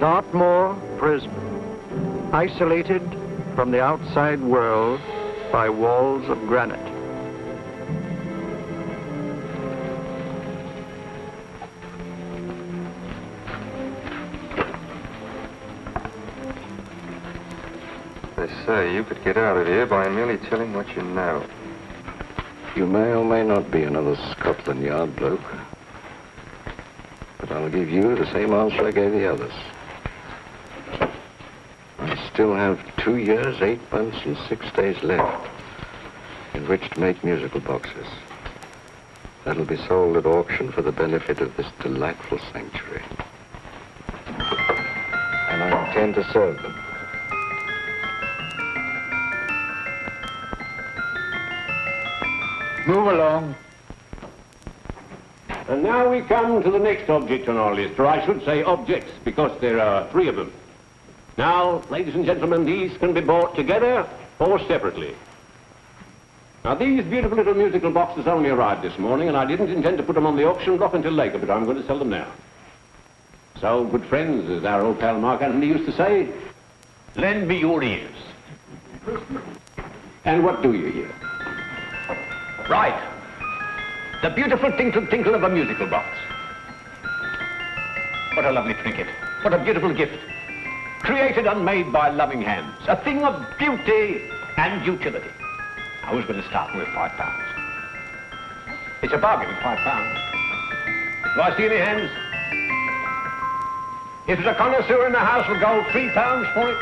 Dartmoor prison, isolated from the outside world by walls of granite. They say you could get out of here by merely telling what you know. You may or may not be another Scotland Yard bloke. But I'll give you the same answer I gave the others. I still have 2 years, 8 months, and 6 days left in which to make musical boxes. That'll be sold at auction for the benefit of this delightful sanctuary. And I intend to serve them. Move along. And now we come to the next object on our list, or I should say objects, because there are 3 of them. Now, ladies and gentlemen, these can be bought together or separately. Now, these beautiful little musical boxes only arrived this morning, and I didn't intend to put them on the auction block until later, but I'm going to sell them now. So, good friends, as our old pal Mark Antony used to say, lend me your ears. And what do you hear? Right. The beautiful tinkle tinkle of a musical box. What a lovely trinket. What a beautiful gift. Created and made by loving hands. A thing of beauty and utility. Now, who's going to start with £5? It's a bargain at £5. Do I see any hands? If there's a connoisseur in the house, we'll go £3 for it.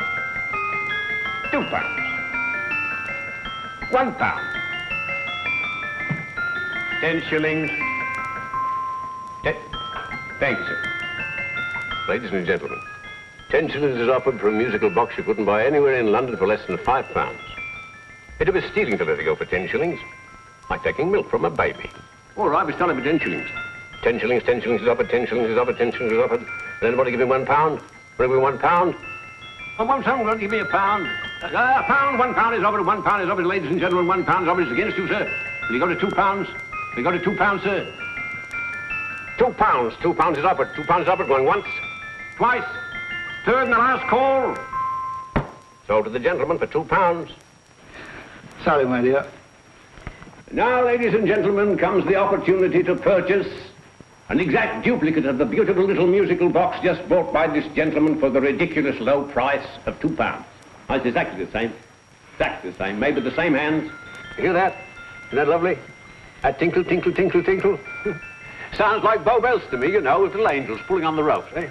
£2. £1. 10 shillings. Thank you, sir. Ladies and gentlemen, 10 shillings is offered for a musical box you couldn't buy anywhere in London for less than £5. It'd be stealing to let it go for 10 shillings. Like taking milk from a baby. All right, we start for 10 shillings. 10 shillings, 10 shillings is offered, 10 shillings is offered, 10 shillings is offered. Then anybody give me £1? Bring me £1? Oh, one someone going to give me £1. £1, £1 is offered, £1 is offered, ladies and gentlemen, £1 is offered. It's against you, sir. Will you go to £2? We got a £2, sir. £2. £2 is offered. £2 is offered. Going once, twice, third and the last call. Sold to the gentleman for £2. Sorry, my dear. Now, ladies and gentlemen, comes the opportunity to purchase an exact duplicate of the beautiful little musical box just bought by this gentleman for the ridiculous low price of £2. It's exactly the same. Exactly the same. Made with the same hands. You hear that? Isn't that lovely? That tinkle, tinkle, tinkle, tinkle. Sounds like Bow Bells to me, you know, with little angels pulling on the ropes, eh?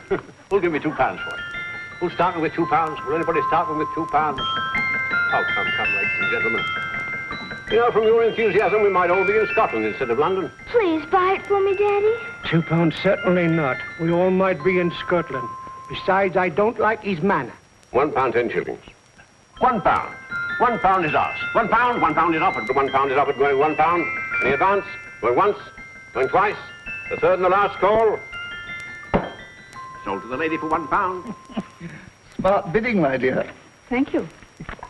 Who'll give me £2 for it? Who's starting with £2? Will anybody start with £2? Oh, come, ladies and gentlemen. You know, from your enthusiasm, we might all be in Scotland instead of London. Please buy it for me, Daddy. £2, certainly not. We all might be in Scotland. Besides, I don't like his manner. £1, 10 shillings. £1. £1 is ours. £1 is offered. £1 is offered, going £1. Any advance? Going once, going twice, the third and the last call. Sold to the lady for £1. Smart bidding, my dear. Thank you.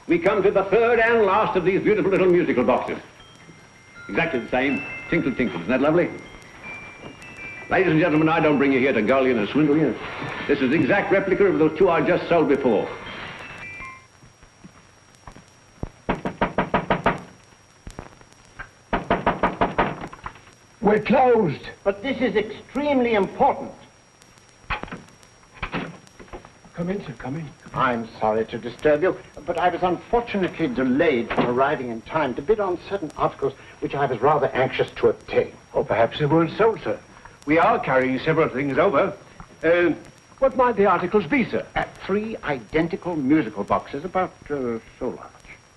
We come to the third and last of these beautiful little musical boxes. Exactly the same. Tinkle, tinkle. Isn't that lovely? Ladies and gentlemen, I don't bring you here to gull you and swindle you. This is the exact replica of those 2 I just sold before. We're closed. But this is extremely important. Come in, sir, come in. I'm sorry to disturb you, but I was unfortunately delayed from arriving in time to bid on certain articles which I was rather anxious to obtain. Or perhaps they weren't sold, sir. We are carrying several things over. What might the articles be, sir? 3 identical musical boxes, about so large.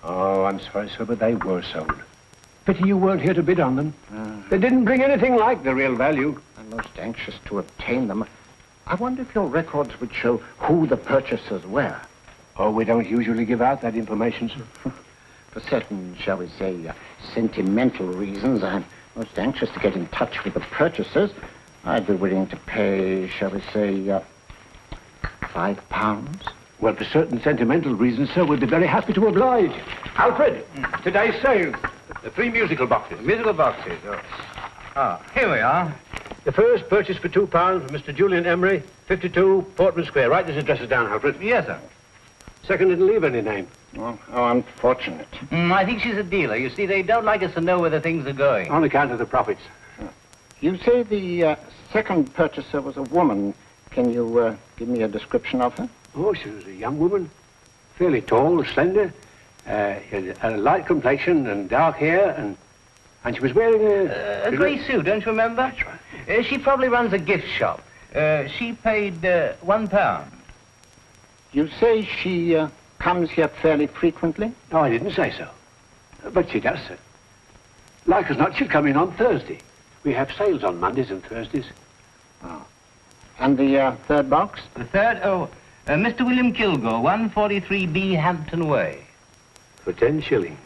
Oh, I'm sorry, sir, but they were sold. Pity you weren't here to bid on them. They didn't bring anything like the real value. I'm most anxious to obtain them. I wonder if your records would show who the purchasers were. Oh, we don't usually give out that information, sir. For certain, shall we say, sentimental reasons, I'm most anxious to get in touch with the purchasers. I'd be willing to pay, shall we say, £5. Well, for certain sentimental reasons, sir, we'd be very happy to oblige. Alfred, today's sale. The 3 musical boxes. Musical boxes, oh. Ah, here we are. The first purchase for £2 from Mr. Julian Emery, 52 Portman Square. Write these addresses down, Alfred. Yes, sir. Second didn't leave any name. Well, how unfortunate. I think she's a dealer. You see, they don't like us to know where the things are going. On account of the profits. You say the second purchaser was a woman. Can you give me a description of her? Oh, she was a young woman. Fairly tall, slender. Had a light complexion and dark hair, and she was wearing A grey suit, don't you remember? That's right. She probably runs a gift shop. She paid £1. You say she comes here fairly frequently? No, I didn't say so. But she does, sir. Like as not, she'll come in on Thursday. We have sales on Mondays and Thursdays. Oh. And the third box? The third, Mr. William Kilgore, 143B Hampton Way. For 10 shillings.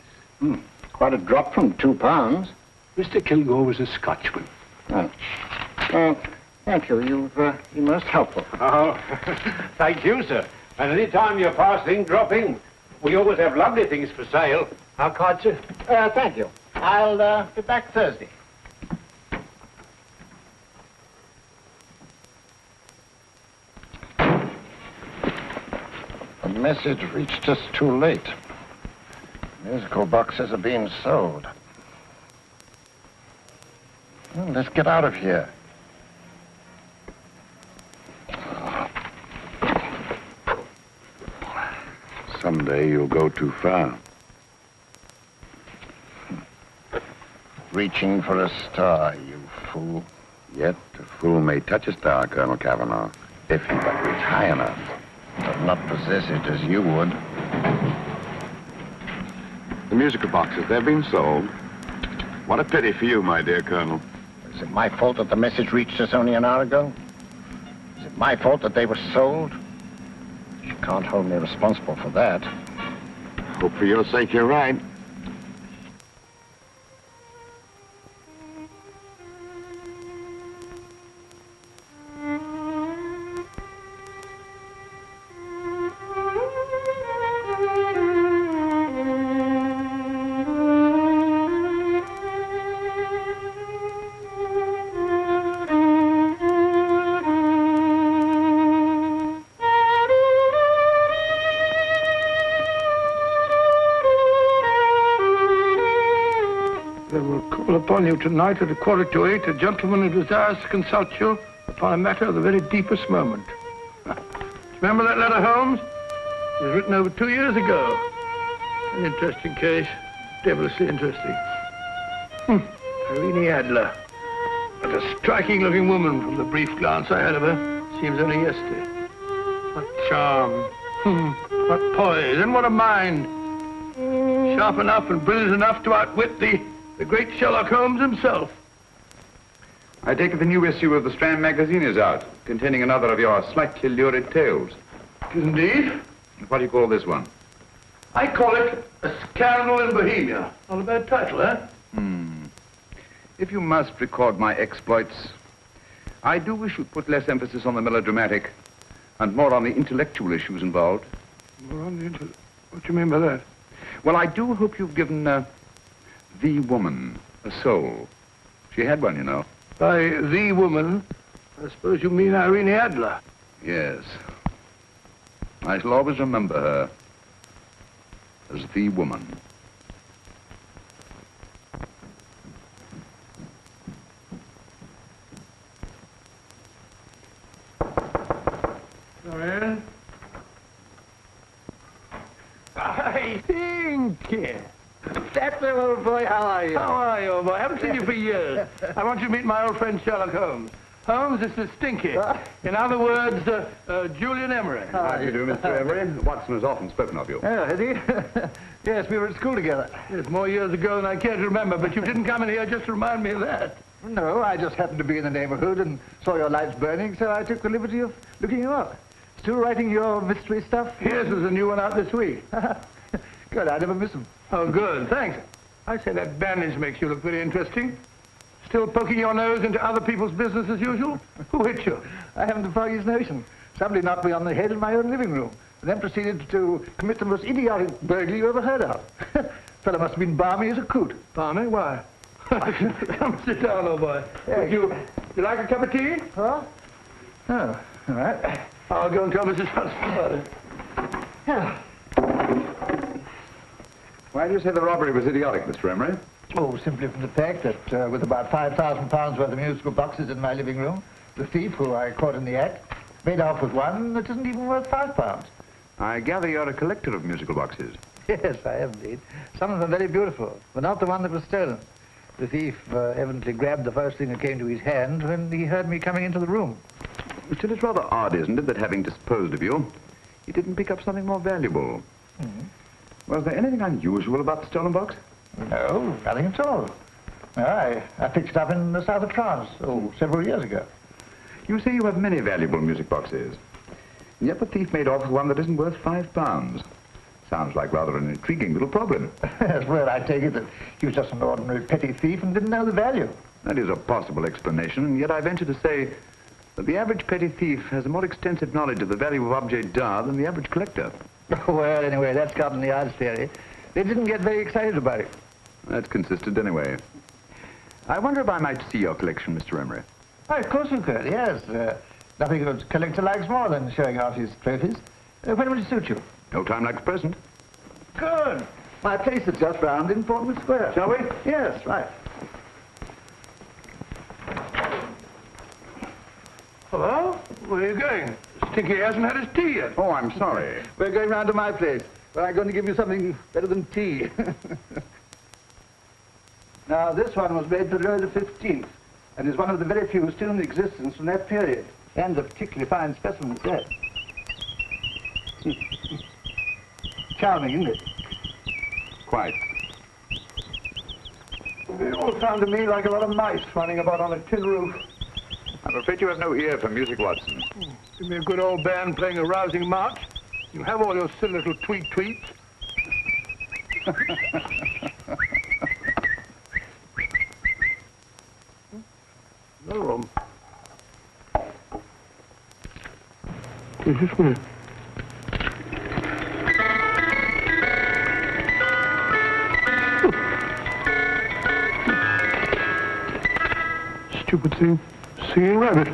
Quite a drop from £2. Mr. Kilgore was a Scotchman. Oh. Thank you. You've been most helpful. Oh, thank you, sir. And any time you're passing, dropping, we always have lovely things for sale. Our card, sir? Thank you. I'll be back Thursday. The message reached us too late. Musical boxes are being sold. Well, let's get out of here. Someday you'll go too far. Reaching for a star, you fool. Yet a fool may touch a star, Colonel Cavanaugh, if he but reach high enough. But not possess it as you would. The musical boxes, they're being sold. What a pity for you, my dear Colonel. Is it my fault that the message reached us only an hour ago? Is it my fault that they were sold? You can't hold me responsible for that. Hope for your sake you're right. Upon you tonight at 7:45, a gentleman who desires to consult you upon a matter of the very deepest moment. Remember that letter, Holmes? It was written over 2 years ago. An interesting case, devilishly interesting. Irene Adler. What a striking-looking woman from the brief glance I had of her. Seems only yesterday. What charm. What poise, and what a mind. Sharp enough and brilliant enough to outwit the great Sherlock Holmes himself. I take it the new issue of the Strand magazine is out, containing another of your slightly lurid tales. Indeed. What do you call this one? I call it A Scandal in Bohemia. Not a bad title, eh? If you must record my exploits, I do wish you'd put less emphasis on the melodramatic and more on the intellectual issues involved. What do you mean by that? Well, I do hope you've given the woman a soul. She had one, you know. By the woman, I suppose you mean Irene Adler. Yes. I shall always remember her as the woman. Come in. I think. That's the old boy. How are you? How are you, old boy? I haven't seen you for years. I want you to meet my old friend Sherlock Holmes. Holmes, this is Stinky. In other words, Julian Emery. How do you do, Mr. Emery? Watson has often spoken of you. Oh, has he? Yes, we were at school together. Yes, more years ago than I care to remember, but you didn't come in here just to remind me of that. No, I just happened to be in the neighborhood and saw your lights burning, so I took the liberty of looking you up. Still writing your mystery stuff? Yes, there's a new one out this week. Good, I never miss them. Oh, good, thanks. I say that bandage makes you look very interesting. Still poking your nose into other people's business as usual? Who hit you? I haven't the foggiest notion. Somebody knocked me on the head in my own living room, and then proceeded to commit the most idiotic burglary you ever heard of. Fellow must have been balmy as a coot. Balmy? Why? Come sit down, old boy. Would you You like a cup of tea? Huh? Oh, all right. I'll go and tell Mrs. Hudson about it. Why do you say the robbery was idiotic, Mr. Emery? Oh, simply from the fact that with about £5,000 worth of musical boxes in my living room, the thief, who I caught in the act, made off with one that isn't even worth £5. I gather you're a collector of musical boxes. Yes, I am indeed. Some of them very beautiful, but not the one that was stolen. The thief evidently grabbed the first thing that came to his hand when he heard me coming into the room. Still, it's rather odd, isn't it, that having disposed of you, he didn't pick up something more valuable. Was there anything unusual about the stolen box? No, nothing at all. No, I picked it up in the south of France, several years ago. You say you have many valuable music boxes, and yet the thief made off with one that isn't worth £5. Sounds like rather an intriguing little problem. Yes, well, I take it that he was just an ordinary petty thief and didn't know the value. That is a possible explanation, and yet I venture to say that the average petty thief has a more extensive knowledge of the value of objets d'art than the average collector. Well, anyway, that's Scotland Yard's theory. They didn't get very excited about it. That's consistent anyway. I wonder if I might see your collection, Mr. Emery. Oh, of course you could, yes. Nothing a collector likes more than showing off his trophies. When would it suit you? No time like the present. Good. My place is just round in Portman Square. Shall we? Yes, right. Hello? Where are you going? Stinky hasn't had his tea yet. Oh, I'm sorry. We're going round to my place, where I'm going to give you something better than tea. Now, this one was made for Louis XV, and is one of the very few still in existence from that period. And a particularly fine specimen at that. Charming, isn't it? Quite. They all sound to me like a lot of mice running about on a tin roof. I'm afraid you have no ear for music, Watson. Give me a good old band playing a rousing march. You have all your silly little tweets. No room. This is me. Stupid thing. Singing rabbit.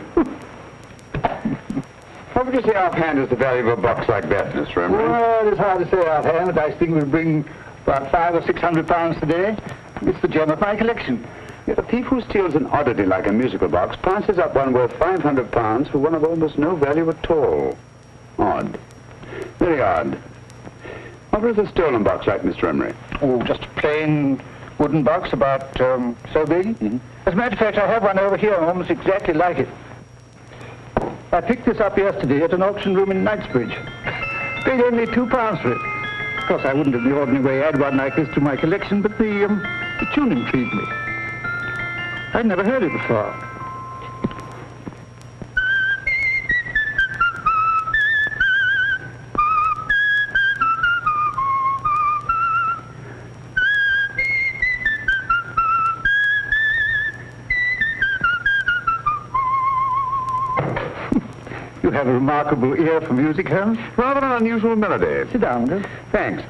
What would you say offhand is the value of a box like that, Mr. Emery? Well, it's hard to say offhand, but I think we'll bring about £500 or £600 today. It's the gem of my collection. Yet a thief who steals an oddity like a musical box passes up one worth £500 for one of almost no value at all. Odd. Very odd. What was the stolen box like, Mr. Emery? Oh, just a plain wooden box about so big. As a matter of fact, I have one over here almost exactly like it. I picked this up yesterday at an auction room in Knightsbridge. Paid only £2 for it. Of course, I wouldn't in the ordinary way add one like this to my collection, but the tune intrigued me. I'd never heard it before. You have a remarkable ear for music, Holmes. Rather an unusual melody. Sit down, Will. Thanks.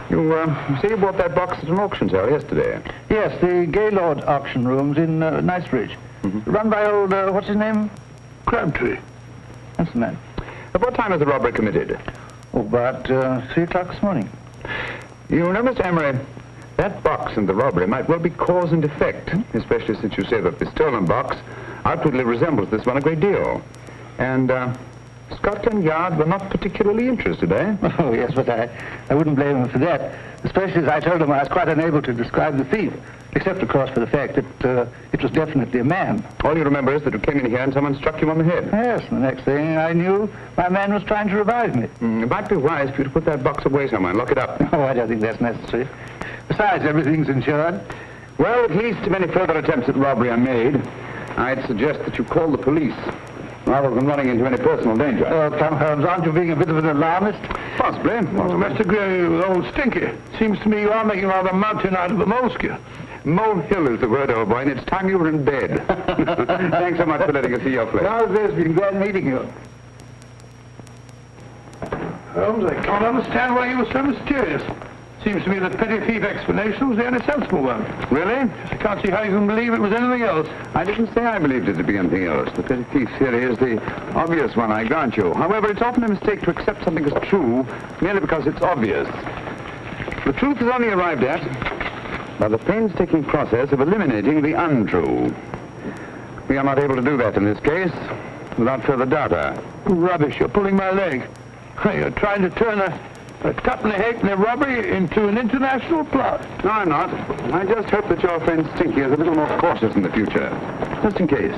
You say you bought that box at an auction sale yesterday? Yes, the Gaylord auction rooms in Knightsbridge. Run by old, what's his name? Crabtree. That's the man. At what time was the robbery committed? Oh, about 3 o'clock this morning. You know, Mr. Emery, that box and the robbery might well be cause and effect, especially since you say that the stolen box outwardly resembles this one a great deal. And Scotland Yard were not particularly interested, eh? Oh, yes, but I wouldn't blame them for that, especially as I told them I was quite unable to describe the thief, except, of course, for the fact that it was definitely a man. All you remember is that you came in here and someone struck you on the head. Yes, and the next thing I knew, my man was trying to revive me. It might be wise for you to put that box away somewhere and lock it up. Oh, I don't think that's necessary. Besides, everything's insured. Well, at least if any further attempts at robbery are made, I'd suggest that you call the police, rather than running into any personal danger. Oh, come, Holmes, aren't you being a bit of an alarmist? Possibly. Well, Mr. Gray, with old Stinky, seems to me you are making rather a mountain out of a molehill. Molehill is the word, old boy, and it's time you were in bed. Thanks so much for letting us see your place. How's this? Been glad meeting you. Holmes, I can't understand why you were so mysterious. Seems to me that petty thief explanation was the only sensible one. Really? I can't see how you can believe it was anything else. I didn't say I believed it to be anything else. The petty thief theory is the obvious one, I grant you. However, it's often a mistake to accept something as true merely because it's obvious. The truth is only arrived at by the painstaking process of eliminating the untrue. We are not able to do that in this case without further data. Rubbish, you're pulling my leg. You're trying to turn a tuppenny halfpenny robbery into an international plot. No, I'm not. I just hope that your friend Stinky is a little more cautious in the future. Just in case.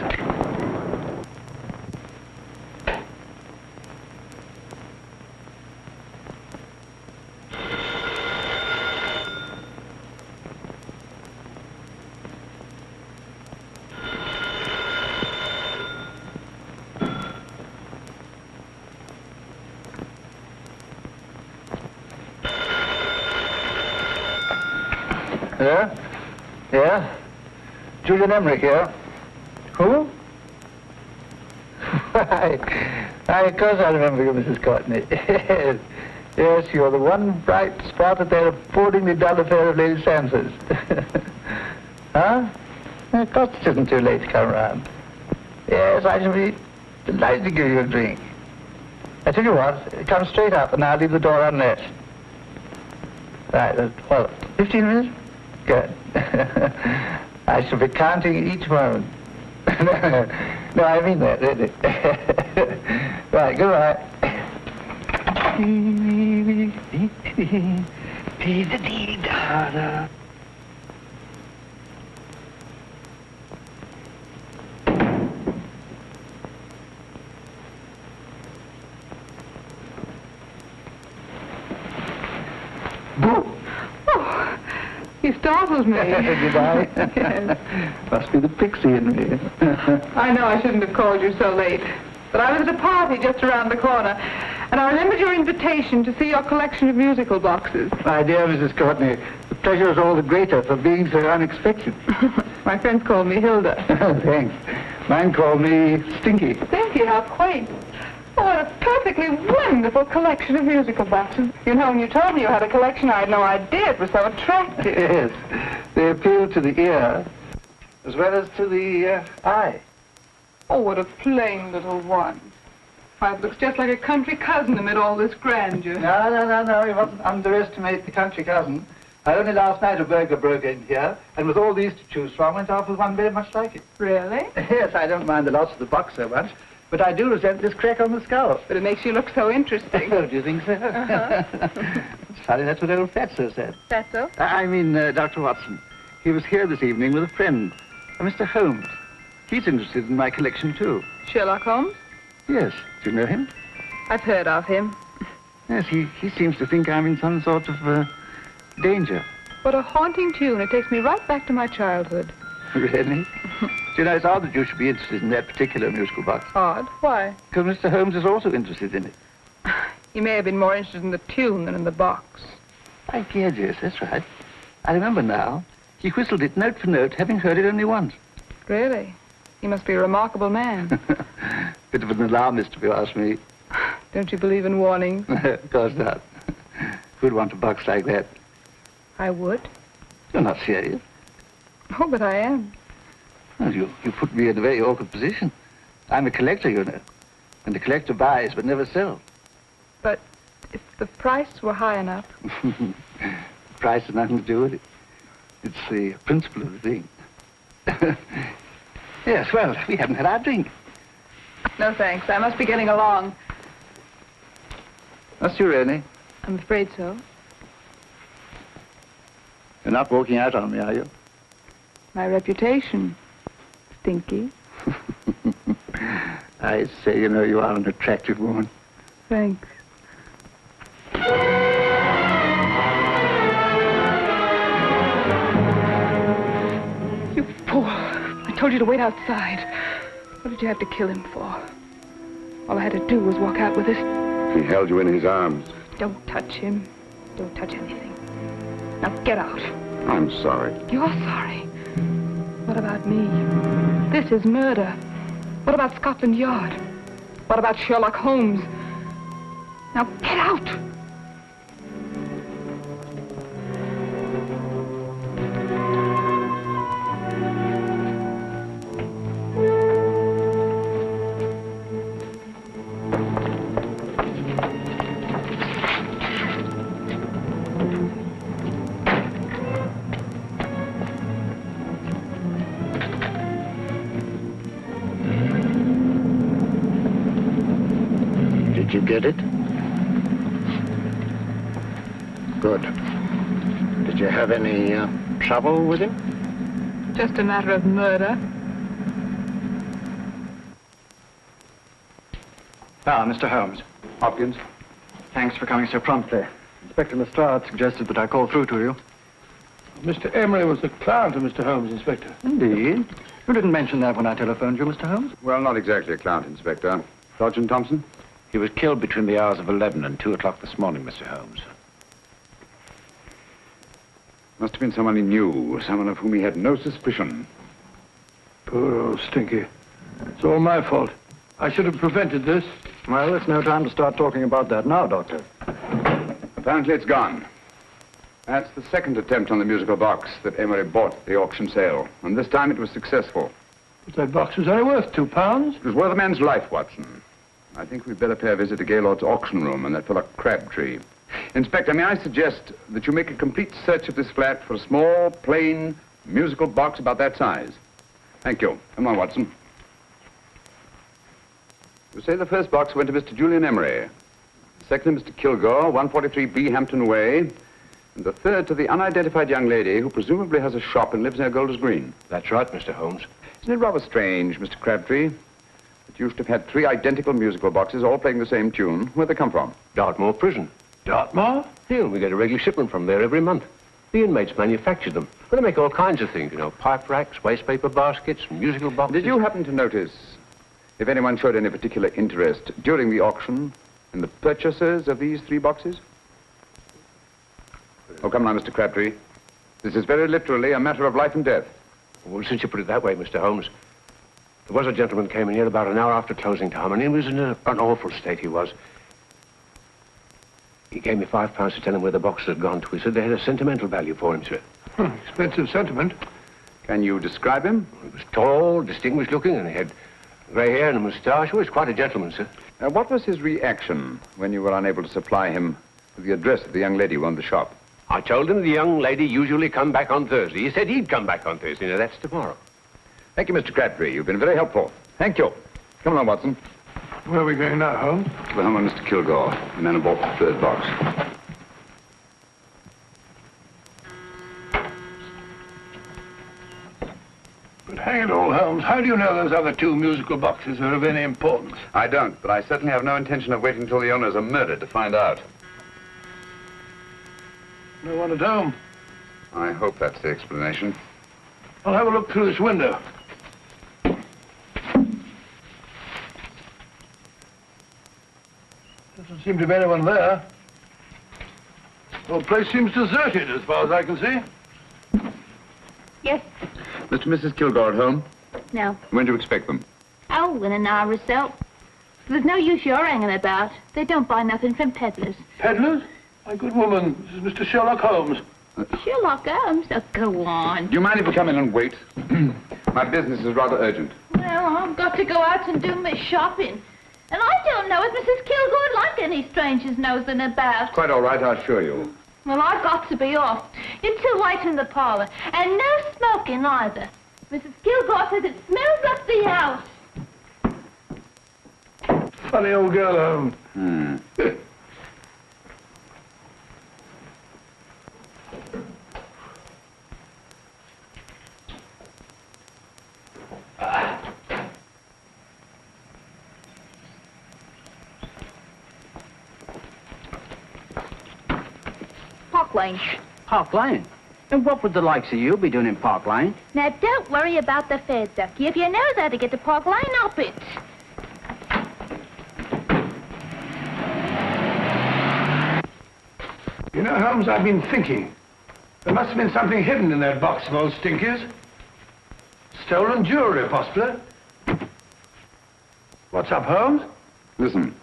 Yeah? Yeah? Julian Emmerich here. Who? Of course I remember you, Mrs. Courtney. Yes, you're the one bright spot at that appallingly dull affair of Lady Sansa's. Huh? Of course it isn't too late to come around. Yes, I shall be delighted to give you a drink. I tell you what, come straight up and I'll leave the door unlatched. Right, well, 15 minutes? Good. I shall be counting each moment. No, I mean that, really. Right, goodbye. You startled me. Did I? Yes. Must be the pixie in me. I know I shouldn't have called you so late, but I was at a party just around the corner, and I remembered your invitation to see your collection of musical boxes. My dear Mrs. Courtney, the pleasure is all the greater for being so unexpected. My friends call me Hilda. Thanks. Mine called me Stinky. Stinky, how quaint. Oh, what a perfectly wonderful collection of musical boxes. You know, when you told me you had a collection, I had no idea it was so attractive. Yes. They appeal to the ear as well as to the eye. Oh, what a plain little one. Why, it looks just like a country cousin amid all this grandeur. No. You mustn't underestimate the country cousin. Only last night a burglar broke in here, and with all these to choose from, went off with one very much like it. Really? Yes, I don't mind the loss of the box so much, but I do resent this crack on the skull. But it makes you look so interesting. Oh, do you think so? It's funny, that's what old Fatso said. Fatso? I mean, Dr. Watson. He was here this evening with a friend, Mr. Holmes. He's interested in my collection, too. Sherlock Holmes? Yes. Do you know him? I've heard of him. Yes, he seems to think I'm in some sort of danger. What a haunting tune. It takes me right back to my childhood. Really? Do you know, it's odd that you should be interested in that particular musical box. Odd? Why? Because Mr. Holmes is also interested in it. You may have been more interested in the tune than in the box. My dear, yes, that's right. I remember now. He whistled it note for note, having heard it only once. Really? He must be a remarkable man. Bit of an alarmist, if you ask me. Don't you believe in warnings? Of course not. Who'd want a box like that? I would. You're not serious. Oh, but I am. Well, you put me in a very awkward position. I'm a collector, you know. And the collector buys but never sells. But if the price were high enough... The price has nothing to do with it. It's the principle of the thing. Yes, well, we haven't had our drink. No, thanks. I must be getting along. Must you really? I'm afraid so. You're not walking out on me, are you? My reputation, Stinky. I say, you know, you are an attractive woman. Thanks. You fool. I told you to wait outside. What did you have to kill him for? All I had to do was walk out with this. He held you in his arms. Don't touch him. Don't touch anything. Now get out. I'm sorry. You're sorry. What about me? This is murder. What about Scotland Yard? What about Sherlock Holmes? Now get out! Did you get it? Good. Did you have any trouble with him? Just a matter of murder. Ah, Mr. Holmes. Hopkins. Thanks for coming so promptly. Inspector Lestrade suggested that I call through to you. Mr. Emery was the client of Mr. Holmes, Inspector. Indeed. You didn't mention that when I telephoned you, Mr. Holmes. Well, not exactly a client, Inspector. Sergeant Thompson? He was killed between the hours of 11 and 2 o'clock this morning, Mr. Holmes. Must have been someone he knew, someone of whom he had no suspicion. Poor old Stinky. It's all my fault. I should have prevented this. Well, it's no time to start talking about that now, Doctor. Apparently it's gone. That's the second attempt on the musical box that Emery bought at the auction sale. And this time it was successful. But that box was only worth £2. It was worth a man's life, Watson. I think we'd better pay a visit to Gaylord's auction room and that fellow Crabtree. Inspector, may I suggest that you make a complete search of this flat for a small, plain, musical box about that size? Thank you. Come on, Watson. You say the first box went to Mr. Julian Emery. The second to Mr. Kilgore, 143B Hampton Way. And the third to the unidentified young lady who presumably has a shop and lives near Golders Green. That's right, Mr. Holmes. Isn't it rather strange, Mr. Crabtree, that you should have had 3 identical musical boxes all playing the same tune? Where'd they come from? Dartmoor Prison. Dartmoor? Yeah, we get a regular shipment from there every month. The inmates manufacture them. Well, they make all kinds of things, you know, pipe racks, waste paper baskets, musical boxes. Did you happen to notice if anyone showed any particular interest during the auction in the purchasers of these 3 boxes? Oh, come now, Mr. Crabtree. This is very literally a matter of life and death. Well, since you put it that way, Mr. Holmes, there was a gentleman came in here about an hour after closing time, and he was in an awful state, he was. He gave me £5 to tell him where the boxes had gone to. He said they had a sentimental value for him, sir. Expensive sentiment. Can you describe him? He was tall, distinguished looking, and he had grey hair and a moustache. He was quite a gentleman, sir. What was his reaction when you were unable to supply him with the address of the young lady who owned the shop? I told him the young lady usually come back on Thursday. He said he'd come back on Thursday. Now, that's tomorrow. Thank you, Mr. Crabtree. You've been very helpful. Thank you. Come along, Watson. Where are we going now, Holmes? To the home of Mr. Kilgore, the man who bought the 3rd box. But hang it all, Holmes, how do you know those other 2 musical boxes are of any importance? I don't, but I certainly have no intention of waiting until the owners are murdered to find out. No one at home. I hope that's the explanation. I'll have a look through this window. Doesn't seem to be anyone there. The whole place seems deserted as far as I can see. Yes. Mr. and Mrs. Kilgore at home? No. When do you expect them? Oh, in an hour or so. There's no use your hanging about. They don't buy nothing from peddlers. Peddlers? My good woman, this is Mr. Sherlock Holmes. Sherlock Holmes? Oh, go on. Do you mind if we come in and wait? My business is rather urgent. Well, I've got to go out and do my shopping. And I don't know if Mrs. Kilgore would like any strangers nosing about. Quite all right, I assure you. Well, I've got to be off. You're too white in the parlor. And no smoking either. Mrs. Kilgore says it smells up the house. Funny old girl, Holmes. Park Lane. Park Lane? And what would the likes of you be doing in Park Lane? Now, don't worry about the fare, Ducky. If you know how to get to Park Lane, up it. You know, Holmes, I've been thinking. There must have been something hidden in that box of old Stinky's. Stolen jewelry, possibly. What's up, Holmes? Listen.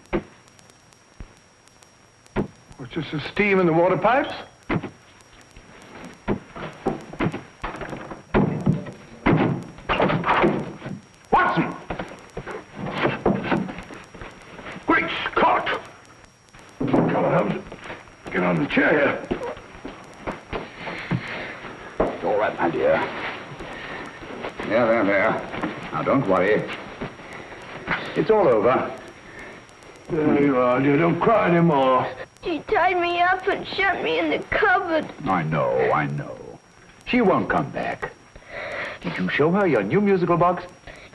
What's just the steam in the water pipes? Watson! Great Scott! Come on, Holmes. Get on the chair here. It's all right, my dear. There. Now, don't worry. It's all over. There you are, dear. Don't cry anymore. She tied me up and shut me in the cupboard. I know. She won't come back. Did you show her your new musical box?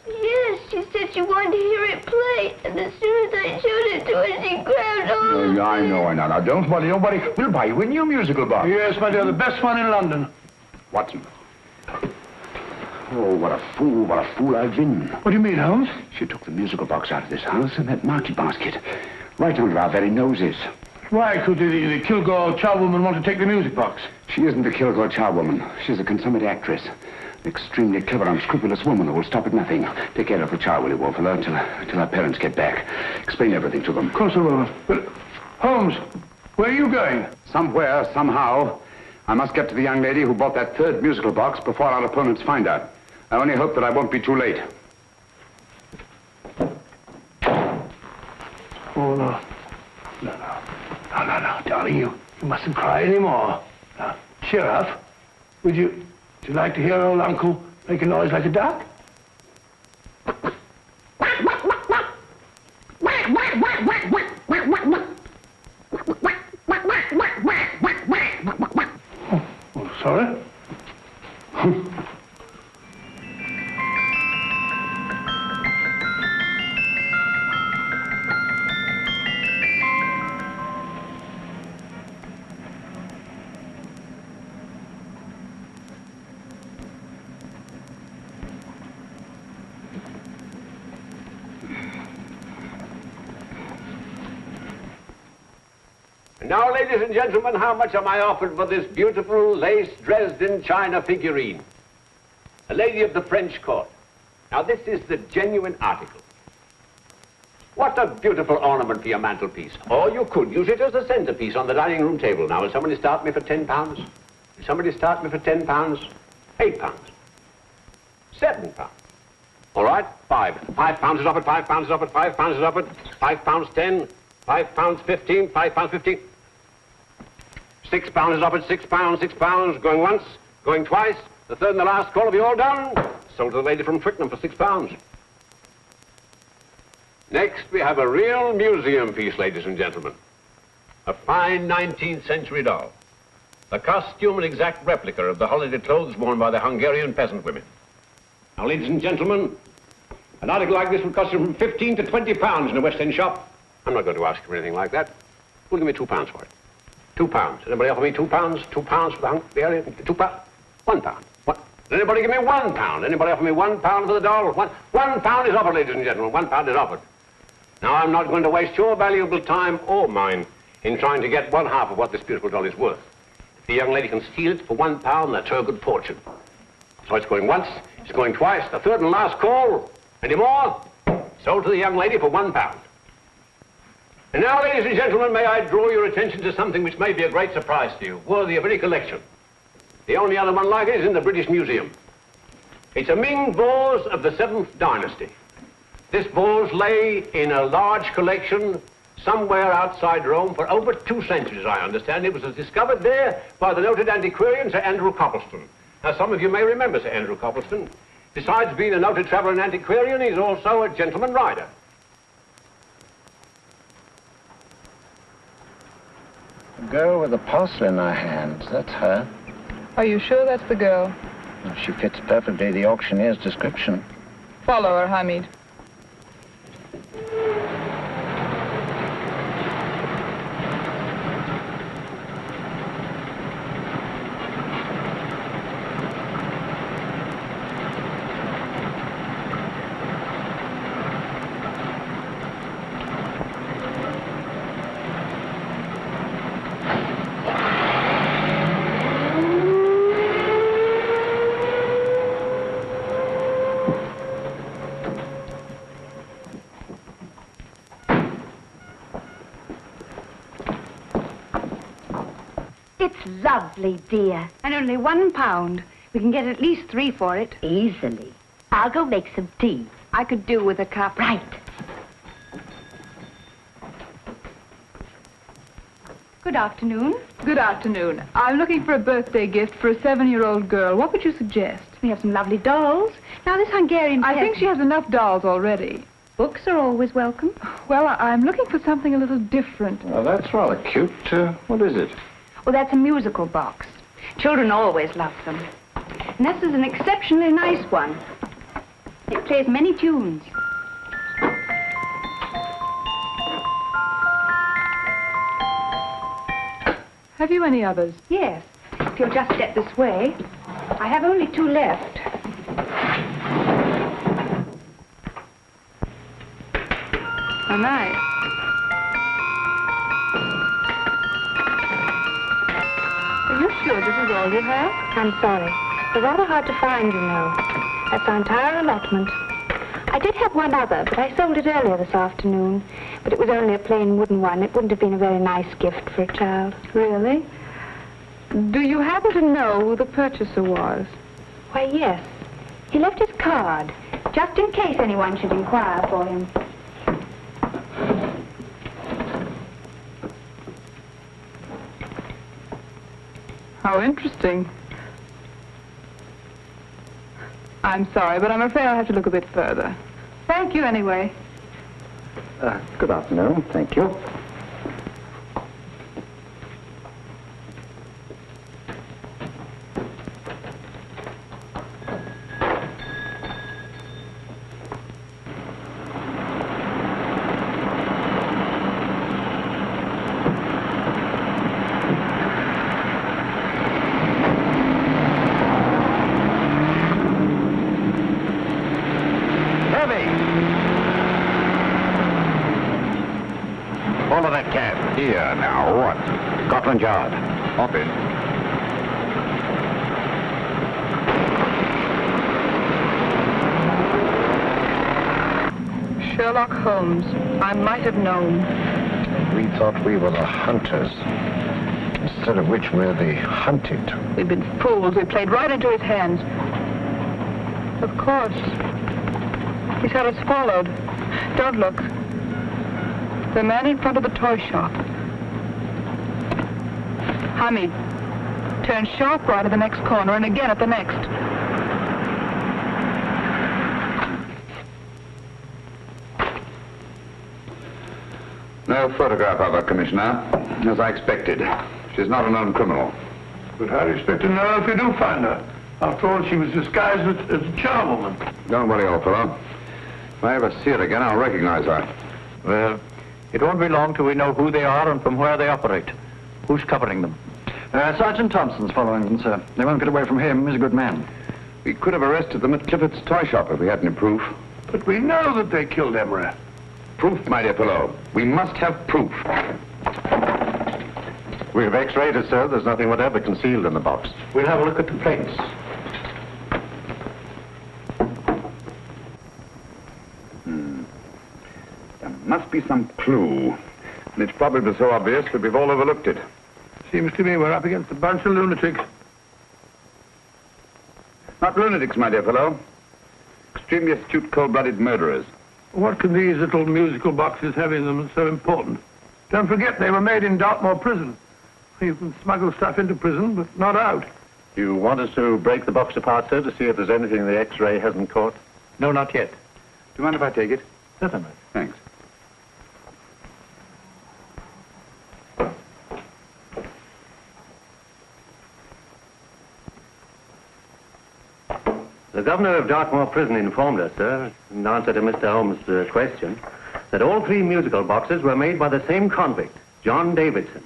Yes, she said she wanted to hear it play, and as soon as I showed it to her, she grabbed hold of it. I know. Now, don't worry. We'll buy you a new musical box. Yes, my dear, the best one in London. Watson. Oh, what a fool I've been. What do you mean, Holmes? She took the musical box out of this house in that market basket, right under our very noses. Why could the Kilgore charwoman want to take the music box? She isn't the Kilgore charwoman. She's a consummate actress. An extremely clever, unscrupulous woman who will stop at nothing. Take care of the child, will you, Wolfella, until our parents get back. Explain everything to them. Of course I will. But, Holmes, where are you going? Somewhere, somehow. I must get to the young lady who bought that third musical box before our opponents find out. I only hope that I won't be too late. Oh, no. No, darling, you mustn't cry anymore. Now, cheer up. Would you like to hear old Uncle make a noise like a duck? Oh, sorry. Now, ladies and gentlemen, how much am I offered for this beautiful lace Dresden china figurine? A lady of the French court. Now, this is the genuine article. What a beautiful ornament for your mantelpiece. Or you could use it as a centerpiece on the dining room table. Now, will somebody start me for £10? Will somebody start me for £10? £8? £7? All right, £5 is offered, £5 is offered, £5 is offered, £5.10, £5.15, £5.15. £6 is offered, £6, going once, going twice. The third and the last call. Have you all done? Sold to the lady from Twickenham for £6. Next, we have a real museum piece, ladies and gentlemen. A fine 19th century doll. A costume and exact replica of the holiday clothes worn by the Hungarian peasant women. Now, ladies and gentlemen, an article like this would cost you from £15 to £20 in a West End shop. I'm not going to ask you for anything like that. Who'll give me £2 for it? £2. Anybody offer me £2? £2 for the Hungarian? £2? £1. What? Anybody give me £1? Anybody offer me £1 for the doll? £1 is offered, ladies and gentlemen. £1 is offered. Now, I'm not going to waste your valuable time or mine in trying to get one half of what this beautiful doll is worth. If the young lady can steal it for £1, that's her good fortune. So it's going once, it's going twice, the third and last call. Any more? Sold to the young lady for £1. And now, ladies and gentlemen, may I draw your attention to something which may be a great surprise to you, worthy of any collection. The only other one like it is in the British Museum. It's a Ming vase of the 7th dynasty. This vase lay in a large collection somewhere outside Rome for over 2 centuries, I understand. It was discovered there by the noted antiquarian Sir Andrew Coppleston. Now, some of you may remember Sir Andrew Coppleston. Besides being a noted traveller and antiquarian, he's also a gentleman rider. The girl with the parcel in her hands, that's her. Are you sure that's the girl? Well, she fits perfectly the auctioneer's description. Follow her, Hamid. Lovely, dear. And only £1. We can get at least 3 for it. Easily. I'll go make some tea. I could do with a cup. Right. Good afternoon. Good afternoon. I'm looking for a birthday gift for a 7-year-old girl. What would you suggest? We have some lovely dolls. Now, this Hungarian... I think she has enough dolls already. Books are always welcome. Well, I'm looking for something a little different. Well, that's rather cute. What is it? Well, that's a musical box. Children always love them. And this is an exceptionally nice one. It plays many tunes. Have you any others? Yes. If you'll just step this way. I have only 2 left. Oh, nice. Are you sure this is all you have? I'm sorry. They're rather hard to find, you know. That's our entire allotment. I did have one other, but I sold it earlier this afternoon. But it was only a plain wooden one. It wouldn't have been a very nice gift for a child. Really? Do you happen to know who the purchaser was? Why, yes. He left his card, just in case anyone should inquire for him. How interesting. I'm sorry, but I'm afraid I'll have to look a bit further. Thank you, anyway. Good afternoon. Thank you. Follow that cab. Here, now, what? Scotland Yard. Hop in. Sherlock Holmes. I might have known. We thought we were the hunters, instead of which we're the hunted. We've been fools. We played right into his hands. Of course. He's had us followed. Don't look. The man in front of the toy shop. Hamid. Turn sharp right at the next corner and again at the next. No photograph of her, Commissioner, as I expected. She's not a known criminal. But how do you expect to know if you do find her? After all, she was disguised as a charwoman. Don't worry, old fellow. If I ever see her again, I'll recognize her. Well, it won't be long till we know who they are and from where they operate. Who's covering them? Sergeant Thompson's following them, sir. They won't get away from him. He's a good man. We could have arrested them at Clifford's toy shop if we had any proof. But we know that they killed Emery. Proof, my dear fellow. We must have proof. We have x-rayed it, sir. There's nothing whatever concealed in the box. We'll have a look at the plates. There must be some clue. And it's probably so obvious that we've all overlooked it. Seems to me we're up against a bunch of lunatics. Not lunatics, my dear fellow. Extremely astute, cold-blooded murderers. What can these little musical boxes have in them that's so important? Don't forget, they were made in Dartmoor prison. You can smuggle stuff into prison, but not out. You want us to break the box apart, sir, to see if there's anything the x-ray hasn't caught? No, not yet. Do you mind if I take it? Certainly. Thanks. The governor of Dartmoor Prison informed us, sir, in answer to Mr. Holmes' question, that all 3 musical boxes were made by the same convict, John Davidson,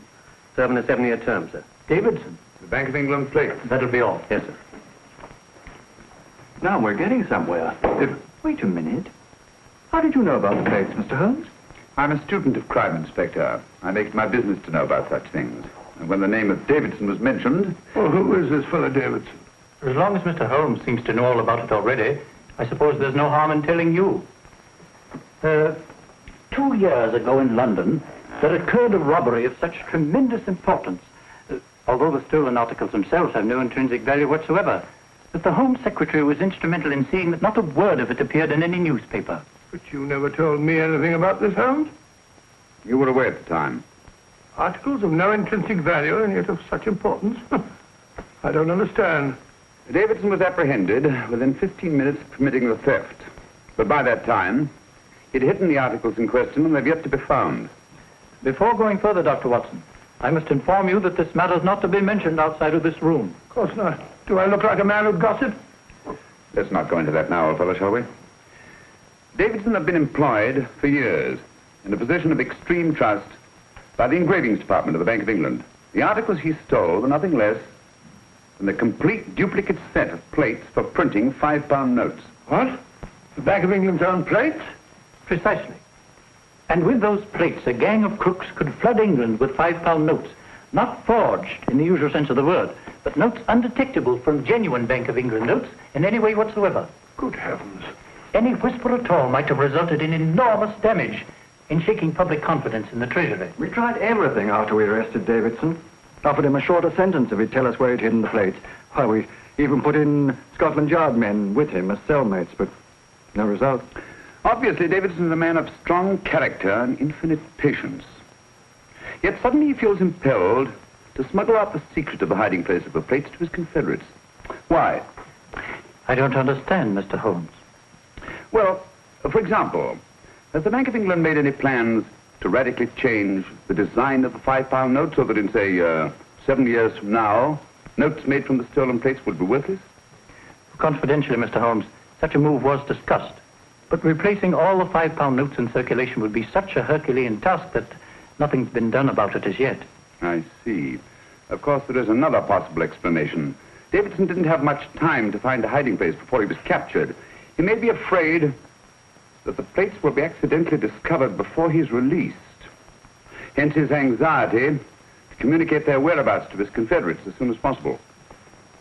serving a 7-year term, sir. Davidson? The Bank of England plate. That'll be all. Yes, sir. Now we're getting somewhere. Wait a minute. How did you know about the plates, Mr. Holmes? I'm a student of crime, Inspector. I make it my business to know about such things. And when the name of Davidson was mentioned... Well, who is this fellow Davidson? As long as Mr. Holmes seems to know all about it already, I suppose there's no harm in telling you. 2 years ago in London, there occurred a robbery of such tremendous importance, although the stolen articles themselves have no intrinsic value whatsoever, that the Home Secretary was instrumental in seeing that not a word of it appeared in any newspaper. But you never told me anything about this, Holmes. You were away at the time. Articles of no intrinsic value and yet of such importance? I don't understand. Davidson was apprehended within 15 minutes of committing the theft. But by that time, He'd hidden the articles in question, and they've yet to be found. Before going further, Dr. Watson, I must inform you that this matter is not to be mentioned outside of this room. Of course not. Do I look like a man who'd gossip? Let's not go into that now, old fellow, shall we? Davidson had been employed for years in a position of extreme trust by the engravings department of the Bank of England. The articles he stole were nothing less than a complete duplicate set of plates for printing £5 notes. What? The Bank of England's own plates? Precisely. And with those plates, a gang of crooks could flood England with £5 notes, not forged in the usual sense of the word, but notes undetectable from genuine Bank of England notes in any way whatsoever. Good heavens. Any whisper at all might have resulted in enormous damage in shaking public confidence in the Treasury. We tried everything after we arrested Davidson. Offered him a shorter sentence if he'd tell us where he'd hidden the plates. Why, we even put in Scotland Yard men with him as cellmates, but no result. Obviously, Davidson is a man of strong character and infinite patience. Yet suddenly he feels impelled to smuggle out the secret of the hiding place of the plates to his confederates. Why? I don't understand, Mr. Holmes. Well, for example, has the Bank of England made any plans to radically change the design of the £5 note so that in, say, 7 years from now, notes made from the stolen plates would be worthless? Confidentially, Mr. Holmes, such a move was discussed. But replacing all the £5 notes in circulation would be such a Herculean task that nothing's been done about it as yet. I see. Of course, there is another possible explanation. Davidson didn't have much time to find a hiding place before he was captured. He may be afraid that the plates will be accidentally discovered before he's released. Hence his anxiety to communicate their whereabouts to his confederates as soon as possible.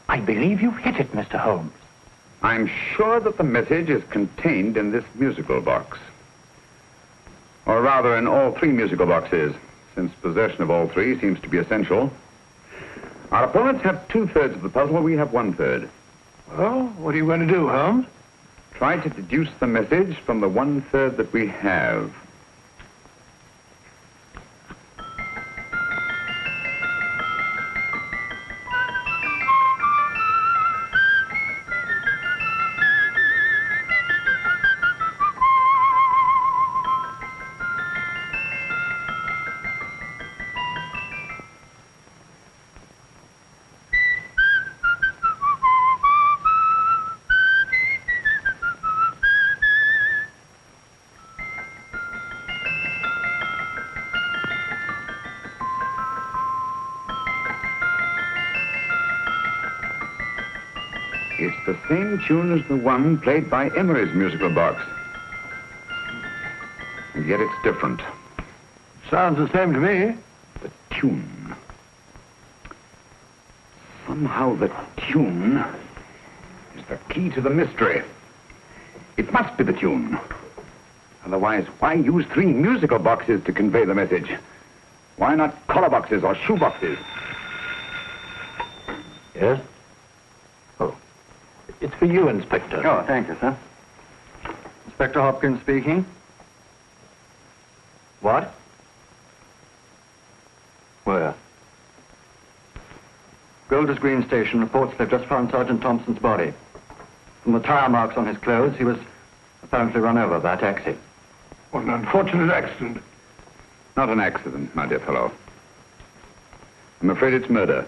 I believe you've hit it, Mr. Holmes. I'm sure that the message is contained in this musical box. Or rather, in all 3 musical boxes, since possession of all 3 seems to be essential. Our opponents have 2/3 of the puzzle, we have 1/3. Well, what are you going to do, Holmes? Try to deduce the message from the 1/3 that we have. It's the same tune as the one played by Emery's musical box. And yet it's different. Sounds the same to me. The tune. Somehow the tune is the key to the mystery. It must be the tune. Otherwise, why use 3 musical boxes to convey the message? Why not collar boxes or shoe boxes? Yes? Oh. It's for you, Inspector. Oh, thank you, sir. Inspector Hopkins speaking. What? Where? Golders Green Station reports they've just found Sergeant Thompson's body. From the tire marks on his clothes, he was apparently run over by a taxi. What an unfortunate accident. Not an accident, my dear fellow. I'm afraid it's murder.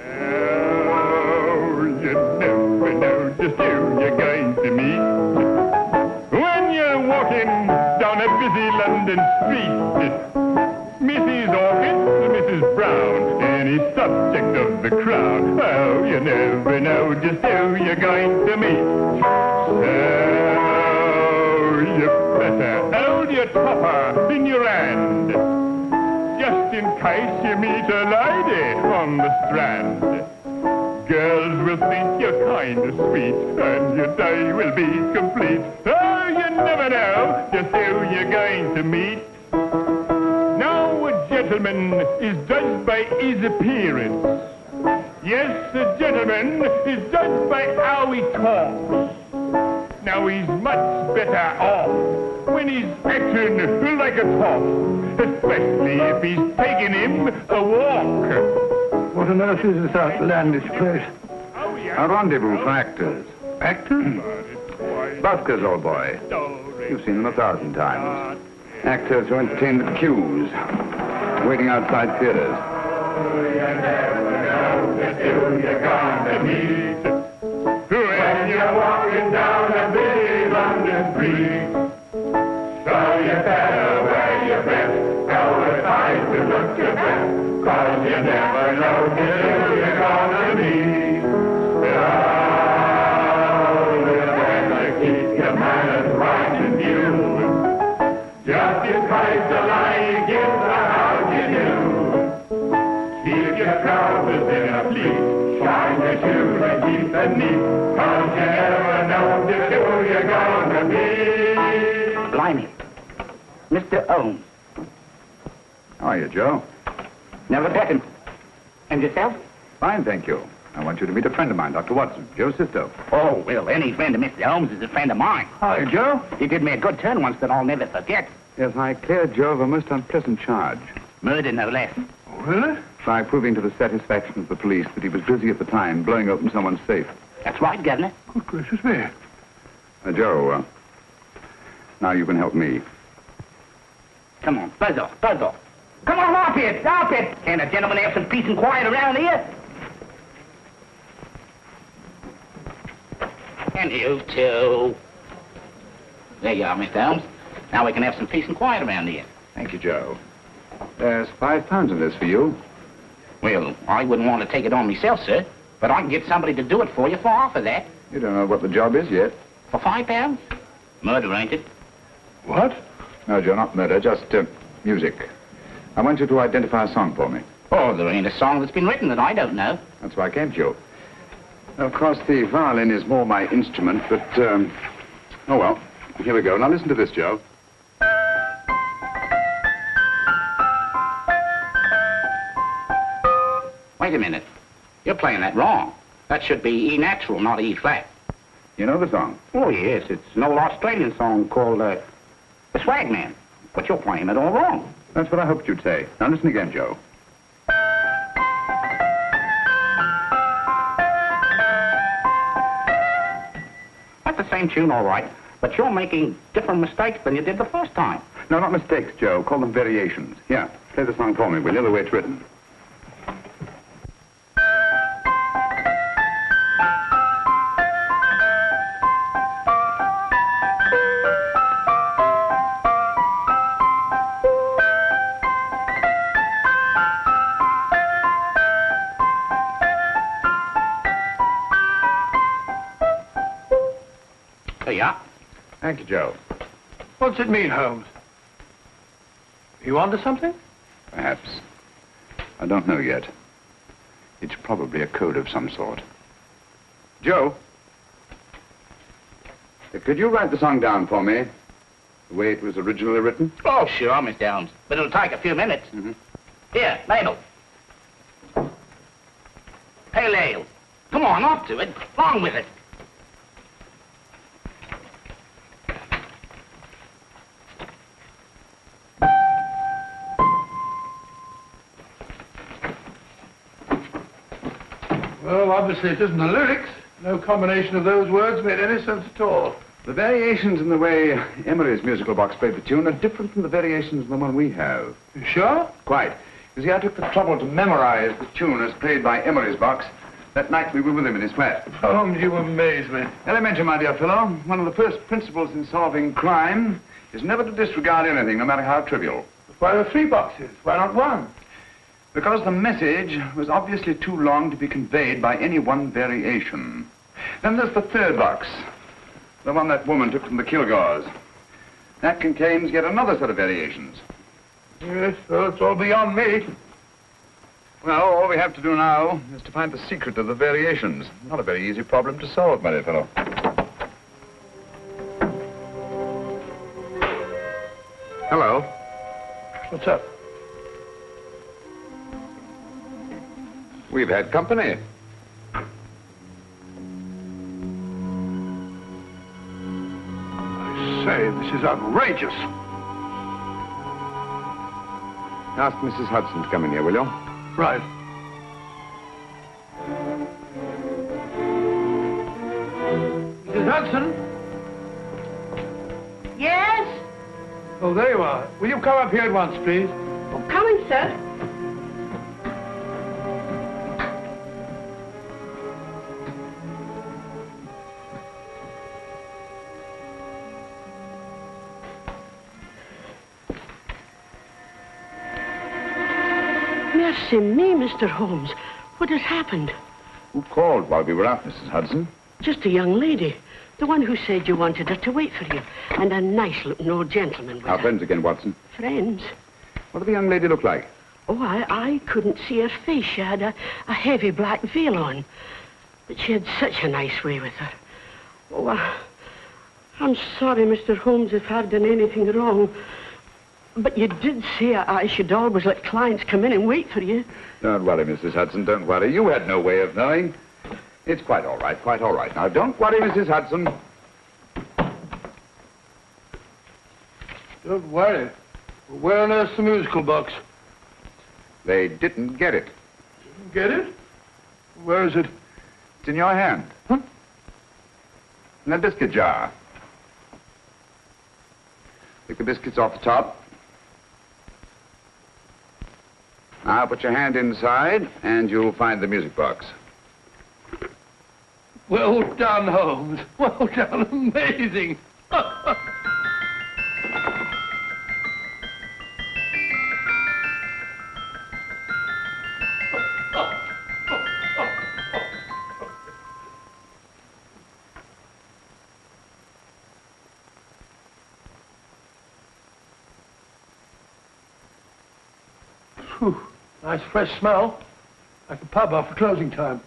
Oh, you never know just who you're going to meet when you're walking down a busy London street. Mrs. Orchid, Mrs. Brown, any subject of the crowd. Oh, you never know just who you're going to meet. So you better hold your topper in your hand, just in case you meet a lady on the strand. Girls will think you're kind of sweet, and your day will be complete. Oh, you never know just who you're going to meet. Now a gentleman is judged by his appearance. Yes, a gentleman is judged by how he talks. Now he's much better off when he's acting like a top, especially if he's taking him a walk. What on earth is this outlandish place? A rendezvous for actors. Actors? Buskers, old boy. You've seen them 1,000 times. Actors who entertain the queues, waiting outside theaters. You're gonna meet when you're walking down a busy London street. So you better wear your best, tell the time to look your best, 'cause you never know who you're gonna meet. Oh, you better keep your manners right and new. Just in case the lie gives a how you do. Keep your trousers in a pleat, shine your shoes and keep them neat, 'cause you never know just who you're gonna be. Blimey. Mr. Holmes. How are you, Joe? Never better. And yourself? Fine, thank you. I want you to meet a friend of mine, Dr. Watson, Joe Sisto. Oh, well, any friend of Mr. Holmes is a friend of mine. Hi, Joe. He did me a good turn once that I'll never forget. Yes, I cleared Joe of a most unpleasant charge. Murder, no less. Oh, really? By proving to the satisfaction of the police that he was busy at the time blowing open someone's safe. That's right, Governor. Good gracious me. Joe, now you can help me. Come on, buzz off, buzz off. Come on, up it, up it. Can't a gentleman have some peace and quiet around here? And you too. There you are, Mr. Holmes. Now we can have some peace and quiet around here. Thank you, Joe. There's £5 in this for you. Well, I wouldn't want to take it on myself, sir, but I can get somebody to do it for you for half of that. You don't know what the job is yet. For £5? Murder, ain't it? What? No, Joe, not murder, just music. I want you to identify a song for me. Oh, there ain't a song that's been written that I don't know. That's why I came to you. Of course, the violin is more my instrument, but, oh, well, here we go. Now listen to this, Joe. Wait a minute. You're playing that wrong. That should be E natural, not E flat. You know the song? Oh, yes. It's an old Australian song called, The Swag Man. But you're playing it all wrong. That's what I hoped you'd say. Now listen again, Joe. That's the same tune, all right, but you're making different mistakes than you did the first time. No, not mistakes, Joe. Call them variations. Here, play the song for me, will you, the way it's written. There you are. Thank you, Joe. What's it mean, Holmes? You onto something? Perhaps. I don't know yet. It's probably a code of some sort. Joe? Could you write the song down for me? The way it was originally written? Oh, sure, Mr. Holmes. But it'll take a few minutes. Mm-hmm. Here, Mabel. Pale ale. Come on, off to it. Along with it. Well, obviously it isn't the lyrics. No combination of those words made any sense at all. The variations in the way Emery's musical box played the tune are different from the variations in the one we have. You sure? Quite. You see, I took the trouble to memorize the tune as played by Emery's box that night we were with him in his flat. Holmes, you amaze me. Elementary, my dear fellow. One of the first principles in solving crime is never to disregard anything, no matter how trivial. Why are there 3 boxes? Why not 1? Because the message was obviously too long to be conveyed by any one variation. Then there's the 3rd box, the one that woman took from the Kilgores. That contains yet another set of variations. Yes, well, it's all beyond me. Well, all we have to do now is to find the secret of the variations. Not a very easy problem to solve, my dear fellow. Hello. What's up? We've had company. I say, this is outrageous. Ask Mrs. Hudson to come in here, will you? Right. Mrs. Hudson? Yes? Oh, there you are. Will you come up here at once, please? Oh, coming, sir. Mercy me, Mr. Holmes. What has happened? Who called while we were out, Mrs. Hudson? Just a young lady. The one who said you wanted her to wait for you. And a nice-looking old gentleman with Our her. friends again, Watson. Friends? What did the young lady look like? Oh, I couldn't see her face. She had a heavy black veil on. But she had such a nice way with her. Oh, I'm sorry, Mr. Holmes, if I've done anything wrong. But you did say I should always let clients come in and wait for you. Don't worry, Mrs. Hudson, don't worry. You had no way of knowing. It's quite all right, quite all right. Now, don't worry, Mrs. Hudson. Don't worry. Where on earth's the musical box? They didn't get it. Didn't get it? Where is it? It's in your hand. Huh? In that biscuit jar. Pick the biscuits off the top. Now put your hand inside, and you'll find the music box. Well done, Holmes. Well done. Amazing. Whew. Nice fresh smell. Like a pub after closing time.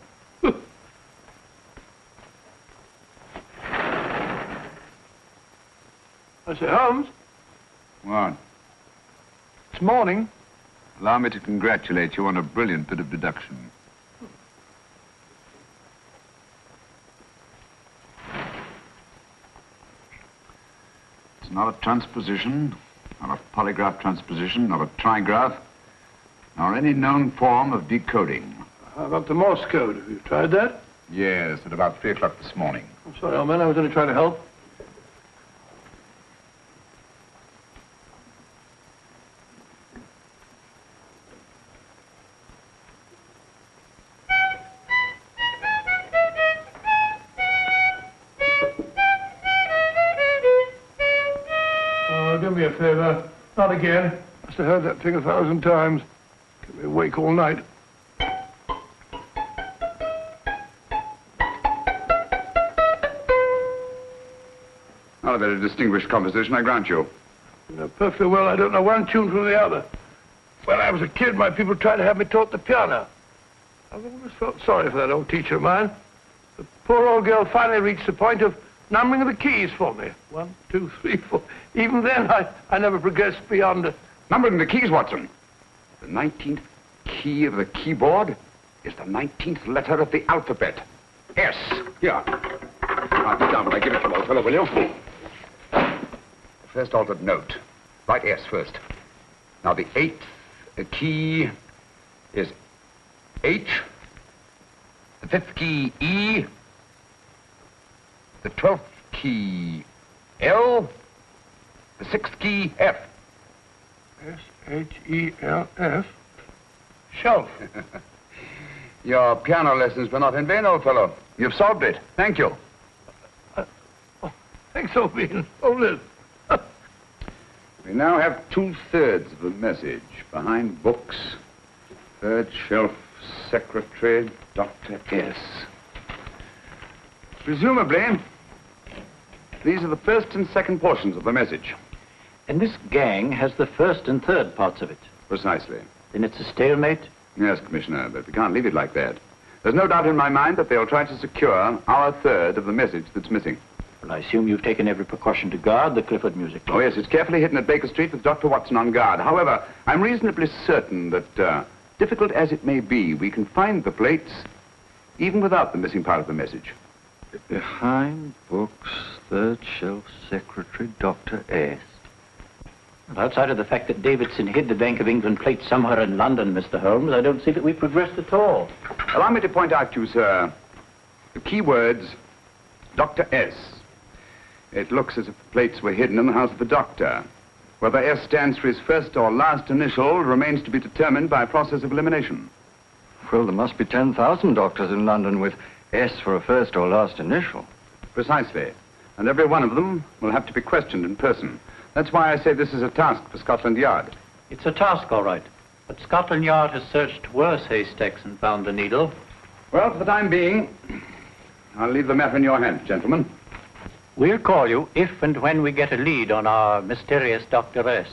I say, Holmes, What? it's morning. Allow me to congratulate you on a brilliant bit of deduction. It's not a transposition, not a polygraph transposition, not a trigraph, nor any known form of decoding. How about the Morse code? Have you tried that? Yes, at about 3 o'clock this morning. I'm sorry, old man. I was only trying to help. Oh, do me a favor. Not again. Must have heard that thing 1,000 times. Kept me awake all night. Not a very distinguished composition, I grant you. You know perfectly well I don't know one tune from the other. When I was a kid, my people tried to have me taught the piano. I've always felt sorry for that old teacher of mine. The poor old girl finally reached the point of numbering the keys for me. 1, 2, 3, 4. Even then, I never progressed beyond... Numbering the keys, Watson. The 19th key of the keyboard is the 19th letter of the alphabet. S. Here. Write it down when I give it to you, old fellow, will you? The first altered note. Write S first. Now, the 8th key is H. The 5th key, E. The 12th key, L. The 6th key, F. S-H-E-L-F. Shelf. Your piano lessons were not in vain, old fellow. You've solved it. Thank you. Thanks, old bean. Hold it. We now have 2/3 of the message. Behind books, third shelf, secretary, Dr. S. Presumably, these are the first and second portions of the message. And this gang has the first and third parts of it. Precisely. Then it's a stalemate? Yes, Commissioner, but we can't leave it like that. There's no doubt in my mind that they'll try to secure our third of the message that's missing. Well, I assume you've taken every precaution to guard the Clifford music box. Oh, yes, it's carefully hidden at Baker Street with Dr. Watson on guard. However, I'm reasonably certain that, difficult as it may be, we can find the plates even without the missing part of the message. Behind books, third shelf, secretary, Dr. S. Well, outside of the fact that Davidson hid the Bank of England plate somewhere in London, Mr. Holmes, I don't see that we've progressed at all. Allow me to point out to you, sir, the key words, Dr. S. It looks as if the plates were hidden in the house of the doctor. Whether S stands for his first or last initial remains to be determined by a process of elimination. Well, there must be 10,000 doctors in London with S for a first or last initial. Precisely. And every one of them will have to be questioned in person. That's why I say this is a task for Scotland Yard. It's a task, all right. But Scotland Yard has searched worse haystacks and found the needle. Well, for the time being, I'll leave the matter in your hands, gentlemen. We'll call you if and when we get a lead on our mysterious Dr. S.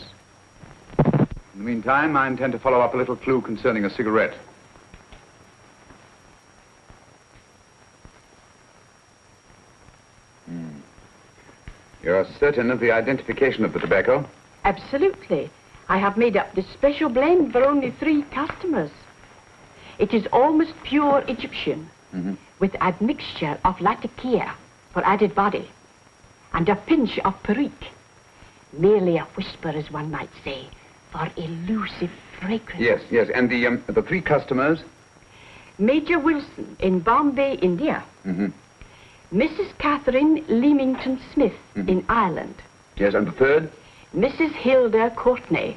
In the meantime, I intend to follow up a little clue concerning a cigarette. You're certain of the identification of the tobacco? Absolutely. I have made up this special blend for only 3 customers. It is almost pure Egyptian, with admixture of latakia for added body, and a pinch of perique. Merely a whisper, as one might say, for elusive fragrance. Yes. And the 3 customers? Major Wilson in Bombay, India. Mrs. Catherine Leamington Smith in Ireland. Yes, and the 3rd? Mrs. Hilda Courtney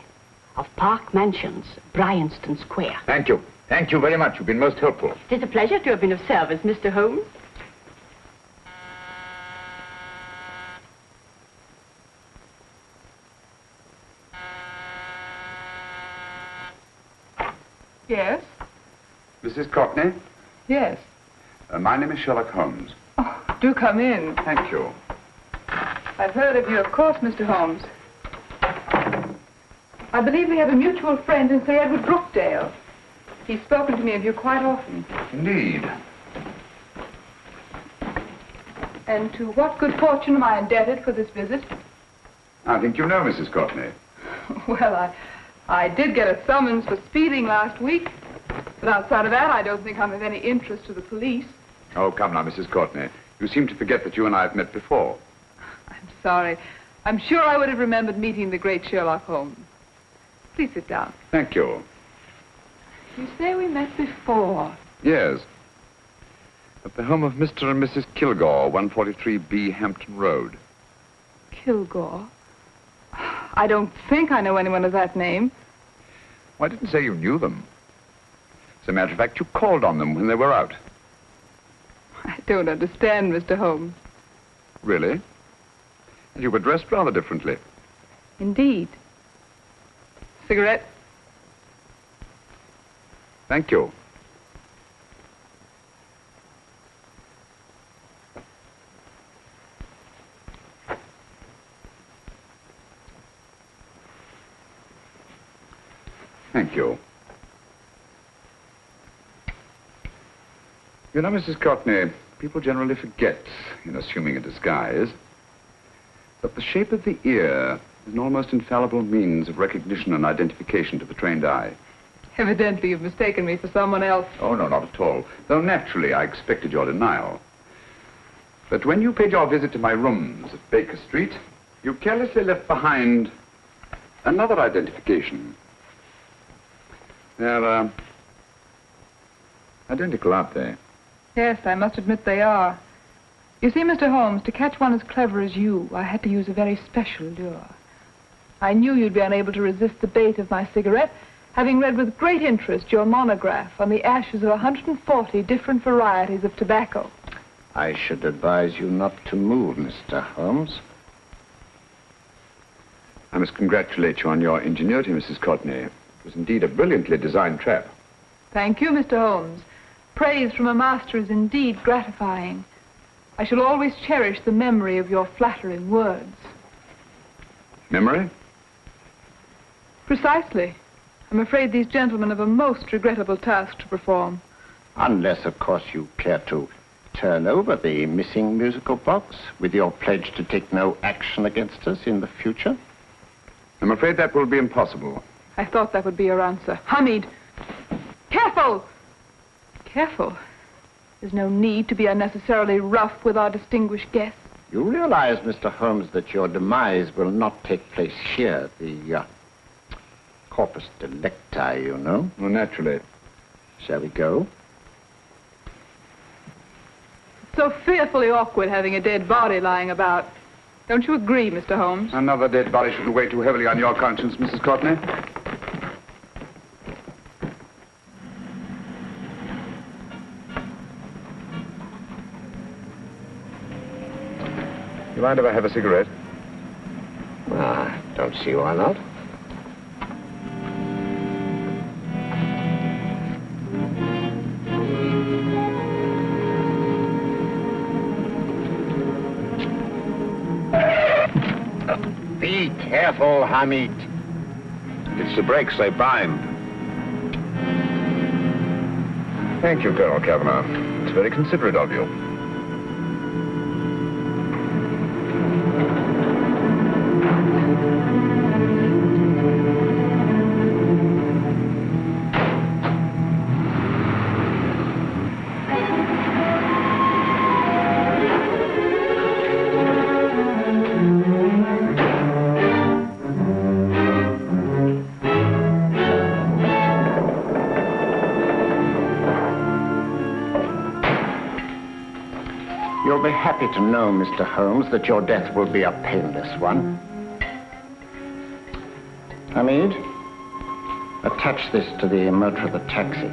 of Park Mansions, Bryanston Square. Thank you. Thank you very much. You've been most helpful. It is a pleasure to have been of service, Mr. Holmes. Yes? Mrs. Courtney? Yes. My name is Sherlock Holmes. Oh, do come in. Thank you. I've heard of you, of course, Mr. Holmes. I believe we have a mutual friend in Sir Edward Brookdale. He's spoken to me of you quite often. Indeed. And to what good fortune am I indebted for this visit? I think you know Mrs. Courtney. Well, I did get a summons for speeding last week. But outside of that, I don't think I'm of any interest to the police. Oh, come now, Mrs. Courtney. You seem to forget that you and I have met before. I'm sorry. I'm sure I would have remembered meeting the great Sherlock Holmes. Please sit down. Thank you. You say we met before. Yes. At the home of Mr. and Mrs. Kilgore, 143B Hampton Road. Kilgore? I don't think I know anyone of that name. Well, I didn't say you knew them. As a matter of fact, you called on them when they were out. I don't understand, Mr. Holmes. Really? And you were dressed rather differently. Indeed. Cigarette? Thank you. Thank you. You know, Mrs. Courtney, people generally forget, in assuming a disguise, that the shape of the ear is an almost infallible means of recognition and identification to the trained eye. Evidently, you've mistaken me for someone else. Oh, no, not at all. Though naturally, I expected your denial. But when you paid your visit to my rooms at Baker Street, you carelessly left behind another identification. They're, identical, aren't they? Yes, I must admit they are. You see, Mr. Holmes, to catch one as clever as you, I had to use a very special lure. I knew you'd be unable to resist the bait of my cigarette, having read with great interest your monograph on the ashes of 140 different varieties of tobacco. I should advise you not to move, Mr. Holmes. I must congratulate you on your ingenuity, Mrs. Courtney. It was indeed a brilliantly designed trap. Thank you, Mr. Holmes. Praise from a master is indeed gratifying. I shall always cherish the memory of your flattering words. Memory? Precisely. I'm afraid these gentlemen have a most regrettable task to perform. Unless, of course, you care to turn over the missing musical box with your pledge to take no action against us in the future. I'm afraid that will be impossible. I thought that would be your answer. Hamid! Careful! Careful. There's no need to be unnecessarily rough with our distinguished guests. You realize, Mr. Holmes, that your demise will not take place here. The corpus delicti, you know. Well, naturally. Shall we go? It's so fearfully awkward having a dead body lying about. Don't you agree, Mr. Holmes? Another dead body shouldn't weigh too heavily on your conscience, Mrs. Courtney. You mind if I have a cigarette? Don't see why not. Be careful, Hamid. It's the brakes, they bind. Thank you, Colonel Kavanagh. It's very considerate of you. You'll be happy to know, Mr. Holmes, that your death will be a painless one. Hamid, attach this to the motor of the taxi.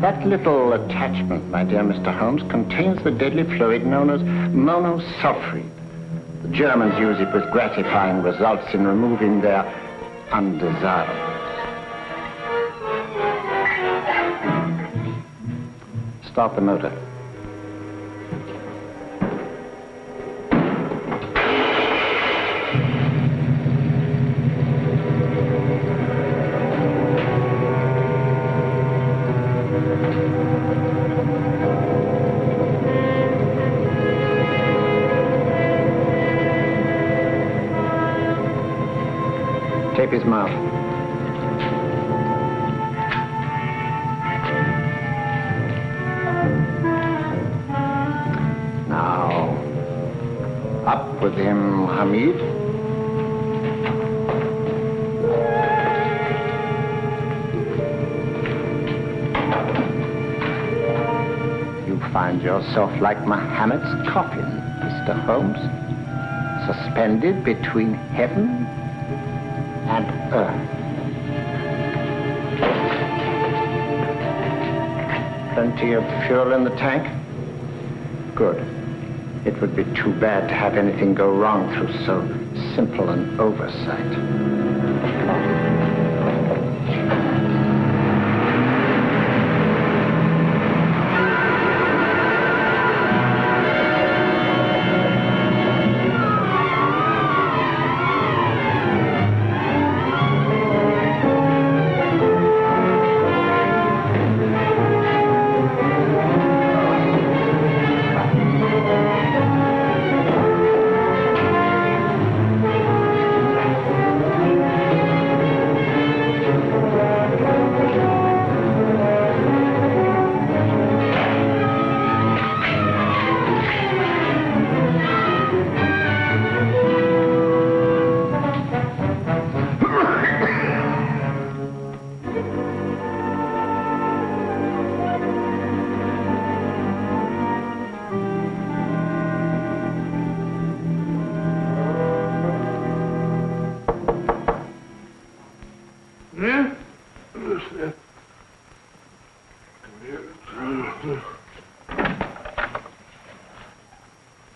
That little attachment, my dear Mr. Holmes, contains the deadly fluid known as monosulfide. The Germans use it with gratifying results in removing their undesirables. Start the motor. Tape his mouth. Up with him, Hamid. You find yourself like Muhammad's coffin, Mr. Holmes, suspended between heaven and earth. Plenty of fuel in the tank? Good. It would be too bad to have anything go wrong through so simple an oversight.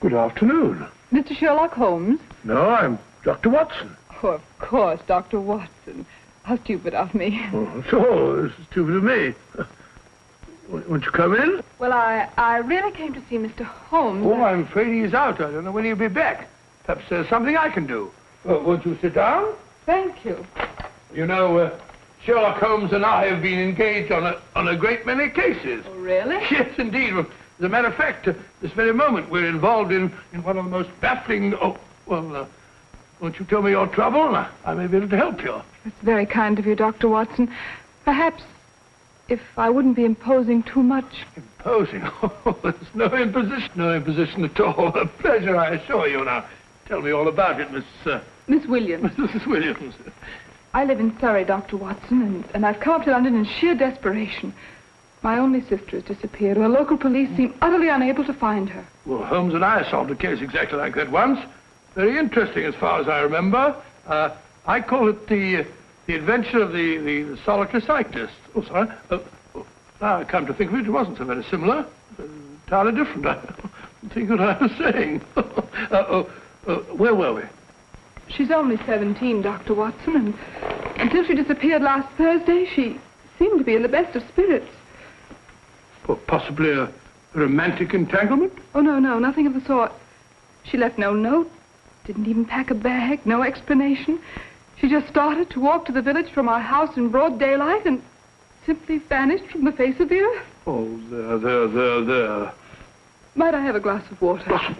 Good afternoon. Mr. Sherlock Holmes? No, I'm Dr. Watson. Oh, of course, Dr. Watson. How stupid of me. Oh, so, this is stupid of me. Won't you come in? Well, I really came to see Mr. Holmes. Oh, I'm afraid he's out. I don't know when he'll be back. Perhaps there's something I can do. Won't you sit down? Thank you. You know, Sherlock Holmes and I have been engaged on a great many cases. Oh, really? Yes, indeed. Well, as a matter of fact, this very moment we're involved in one of the most baffling... Oh, well, won't you tell me your trouble? I may be able to help you. That's very kind of you, Dr. Watson. Perhaps if I wouldn't be imposing too much. Imposing? Oh, there's no imposition. No imposition at all. A pleasure, I assure you. Now, tell me all about it, Miss Williams. Mrs. Williams. I live in Surrey, Dr. Watson, and I've come up to London in sheer desperation. My only sister has disappeared, and the local police seem utterly unable to find her. Well, Holmes and I solved a case exactly like that once. Very interesting as far as I remember. I call it the adventure of the solitary cyclist. Oh, sorry. Now I come to think of it, it wasn't so very similar. Entirely different. I don't think what I was saying. Where were we? She's only 17, Dr. Watson, and until she disappeared last Thursday, she seemed to be in the best of spirits. Well, possibly a romantic entanglement? Oh, no, nothing of the sort. She left no note, didn't even pack a bag, no explanation. She just started to walk to the village from our house in broad daylight and simply vanished from the face of the earth. Oh, there. Might I have a glass of water? Glass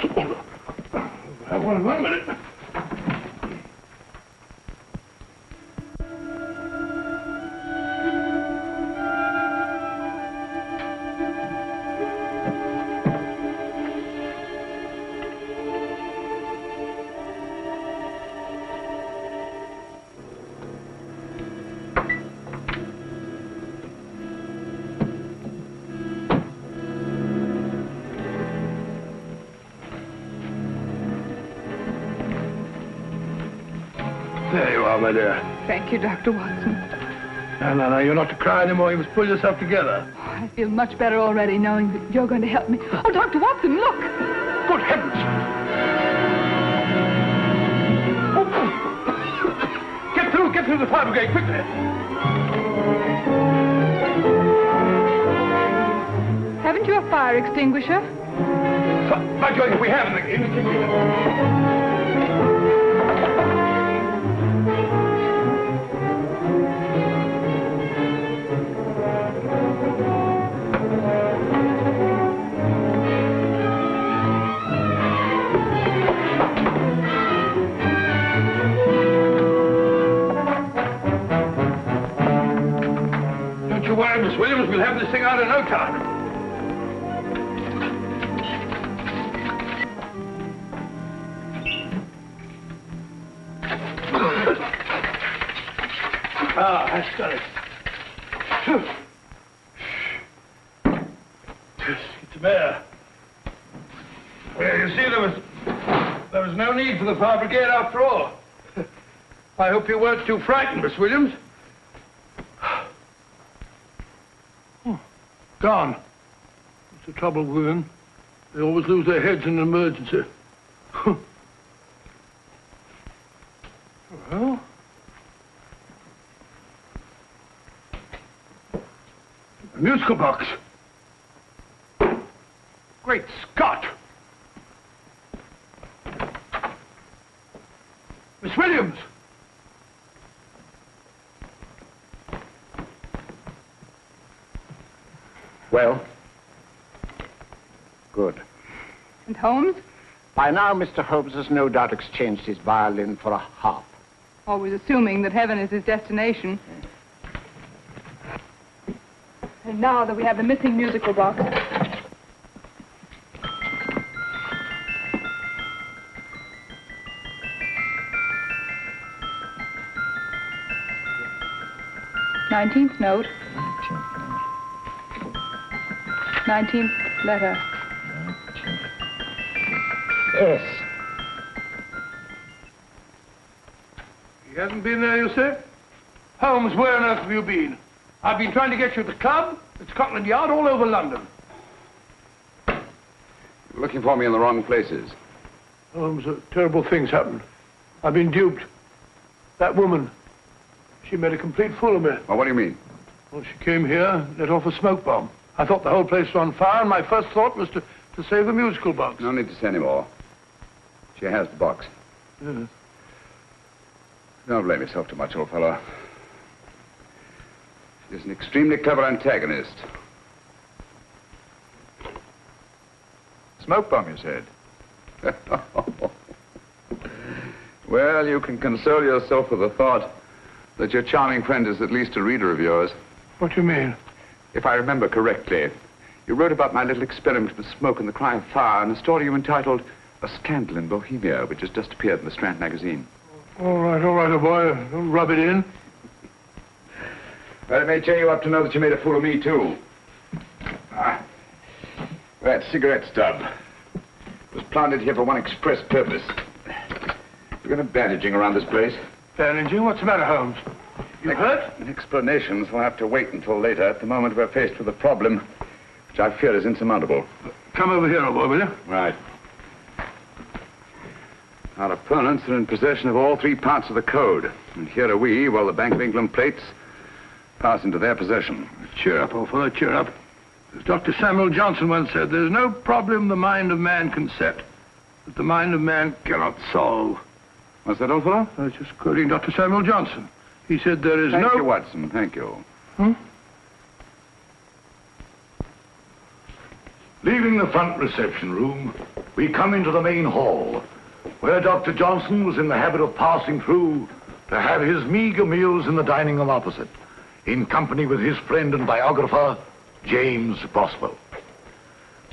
of water. Have one in 1 minute. There you are, my dear. Thank you, Dr. Watson. No, you're not to cry anymore. You must pull yourself together. Oh, I feel much better already knowing that you're going to help me. Oh, Dr. Watson, look! Good heavens! Oh. Get through the fire brigade, quickly! Haven't you a fire extinguisher? By George, we have in the kitchen. Don't you worry, Miss Williams. We'll have this thing out in no time. That's got it. It's a bear. Well, you see, there was no need for the fire brigade after all. I hope you weren't too frightened, Miss Williams. Oh, gone. That's the trouble with women. They always lose their heads in an emergency. Well... a musical box. Great Scott! Miss Williams! Well? Good. And Holmes? By now, Mr. Holmes has no doubt exchanged his violin for a harp. Always assuming that heaven is his destination. And now that we have the missing musical box. Nineteenth note. 19th letter. Yes. He hasn't been there, you say? Holmes, where on earth have you been? I've been trying to get you at the club, at Scotland Yard, all over London. You're looking for me in the wrong places. Holmes, terrible things happened. I've been duped. That woman, she made a complete fool of me. Well, what do you mean? Well, she came here, let off a smoke bomb. I thought the whole place was on fire, and my first thought was to save the musical box. No need to say any more. She has the box. Yes. Don't blame yourself too much, old fellow. She's an extremely clever antagonist. Smoke bomb, you said? Well, you can console yourself with the thought that your charming friend is at least a reader of yours. What do you mean? If I remember correctly, you wrote about my little experiment with smoke and the cry of fire in a story you entitled A Scandal in Bohemia, which has just appeared in the Strand magazine. All right, old boy. Don't rub it in. Well, it may cheer you up to know that you made a fool of me, too. That cigarette stub was planted here for one express purpose. We're going to bandaging around this place. Bandaging? What's the matter, Holmes? You hurt? Explanations will have to wait until later. At the moment, we're faced with a problem which I fear is insurmountable. Come over here, old boy, will you? Right. Our opponents are in possession of all 3 parts of the code. And here are we, while the Bank of England plates pass into their possession. Cheer up, old fellow, cheer up. As Dr. Samuel Johnson once said, there's no problem the mind of man can set that the mind of man cannot solve. What's that, old fellow? I was just quoting Dr. Samuel Johnson. He said there is Thank you, Watson. Thank you. Leaving the front reception room, we come into the main hall, where Dr. Johnson was in the habit of passing through to have his meager meals in the dining room opposite, in company with his friend and biographer, James Boswell.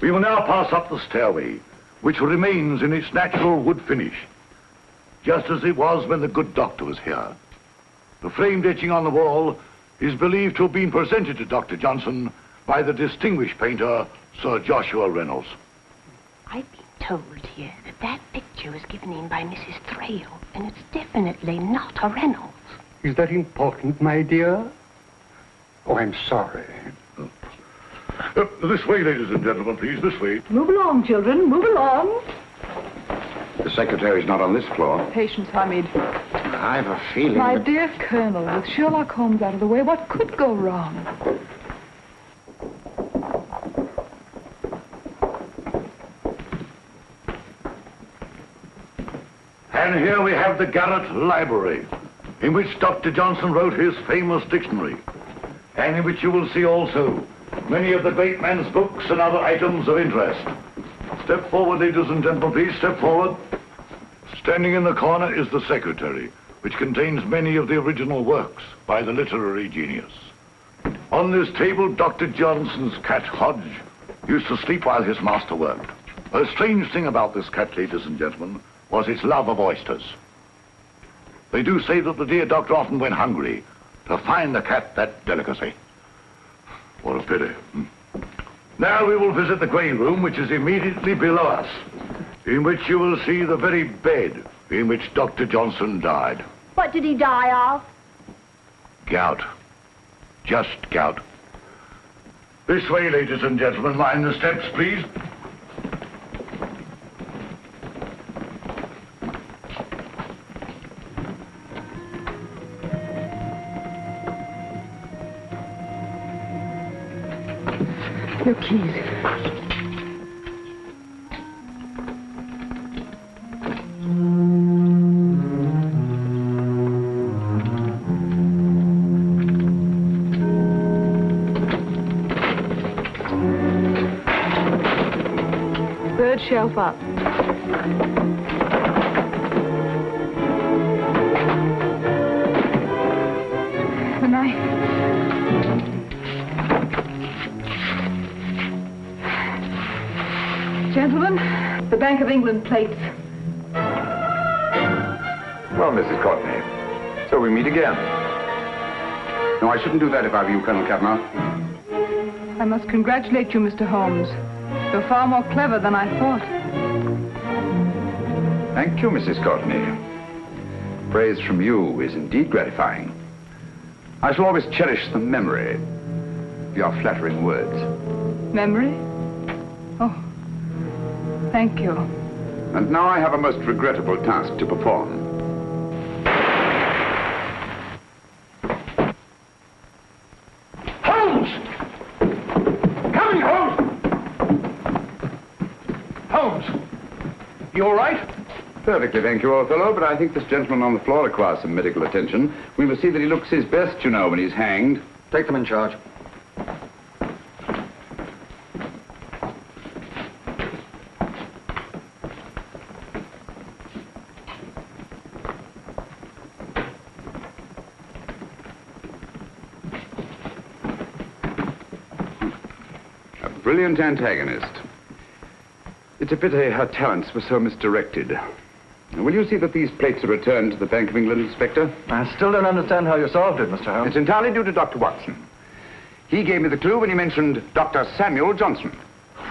We will now pass up the stairway, which remains in its natural wood finish, just as it was when the good doctor was here. The framed etching on the wall is believed to have been presented to Dr. Johnson by the distinguished painter, Sir Joshua Reynolds. I've been told here that that picture was given in by Mrs. Thrale, and it's definitely not a Reynolds. Is that important, my dear? Oh, I'm sorry. This way, ladies and gentlemen, please, this way. Move along, children, move along. The secretary's not on this floor. Patience, Hamid. I've a feeling My that... dear Colonel, with Sherlock Holmes out of the way, what could go wrong? And here we have the Garrett Library, in which Dr. Johnson wrote his famous dictionary, and in which you will see also many of the great man's books and other items of interest. Step forward, ladies and gentlemen, please, step forward. Standing in the corner is the secretary, which contains many of the original works by the literary genius. On this table, Dr. Johnson's cat, Hodge, used to sleep while his master worked. A strange thing about this cat, ladies and gentlemen, was its love of oysters. They do say that the dear doctor often went hungry to find the cat that delicacy. What a pity. Now we will visit the grey room, which is immediately below us, in which you will see the very bed in which Dr. Johnson died. What did he die of? Gout. Just gout. This way, ladies and gentlemen. Mind the steps, please. Your keys. Third shelf up. The knife. Gentlemen, the Bank of England plates. Well, Mrs. Courtney, so we meet again. No, I shouldn't do that if I were you, Colonel Cavanaugh. I must congratulate you, Mr. Holmes. You're far more clever than I thought. Thank you, Mrs. Courtney. Praise from you is indeed gratifying. I shall always cherish the memory of your flattering words. Memory? Oh, thank you. And now I have a most regrettable task to perform. Holmes! Coming, Holmes! Holmes! You all right? Perfectly, thank you, old fellow, but I think this gentleman on the floor requires some medical attention. We must see that he looks his best, you know, when he's hanged. Take them in charge. A brilliant antagonist. It's a pity her talents were so misdirected. Will you see that these plates are returned to the Bank of England, Inspector? I still don't understand how you solved it, Mr. Holmes. It's entirely due to Dr. Watson. He gave me the clue when he mentioned Dr. Samuel Johnson.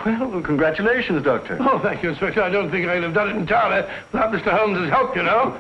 Well, congratulations, Doctor. Oh, thank you, Inspector. I don't think I'd have done it entirely without Mr. Holmes' help, you know.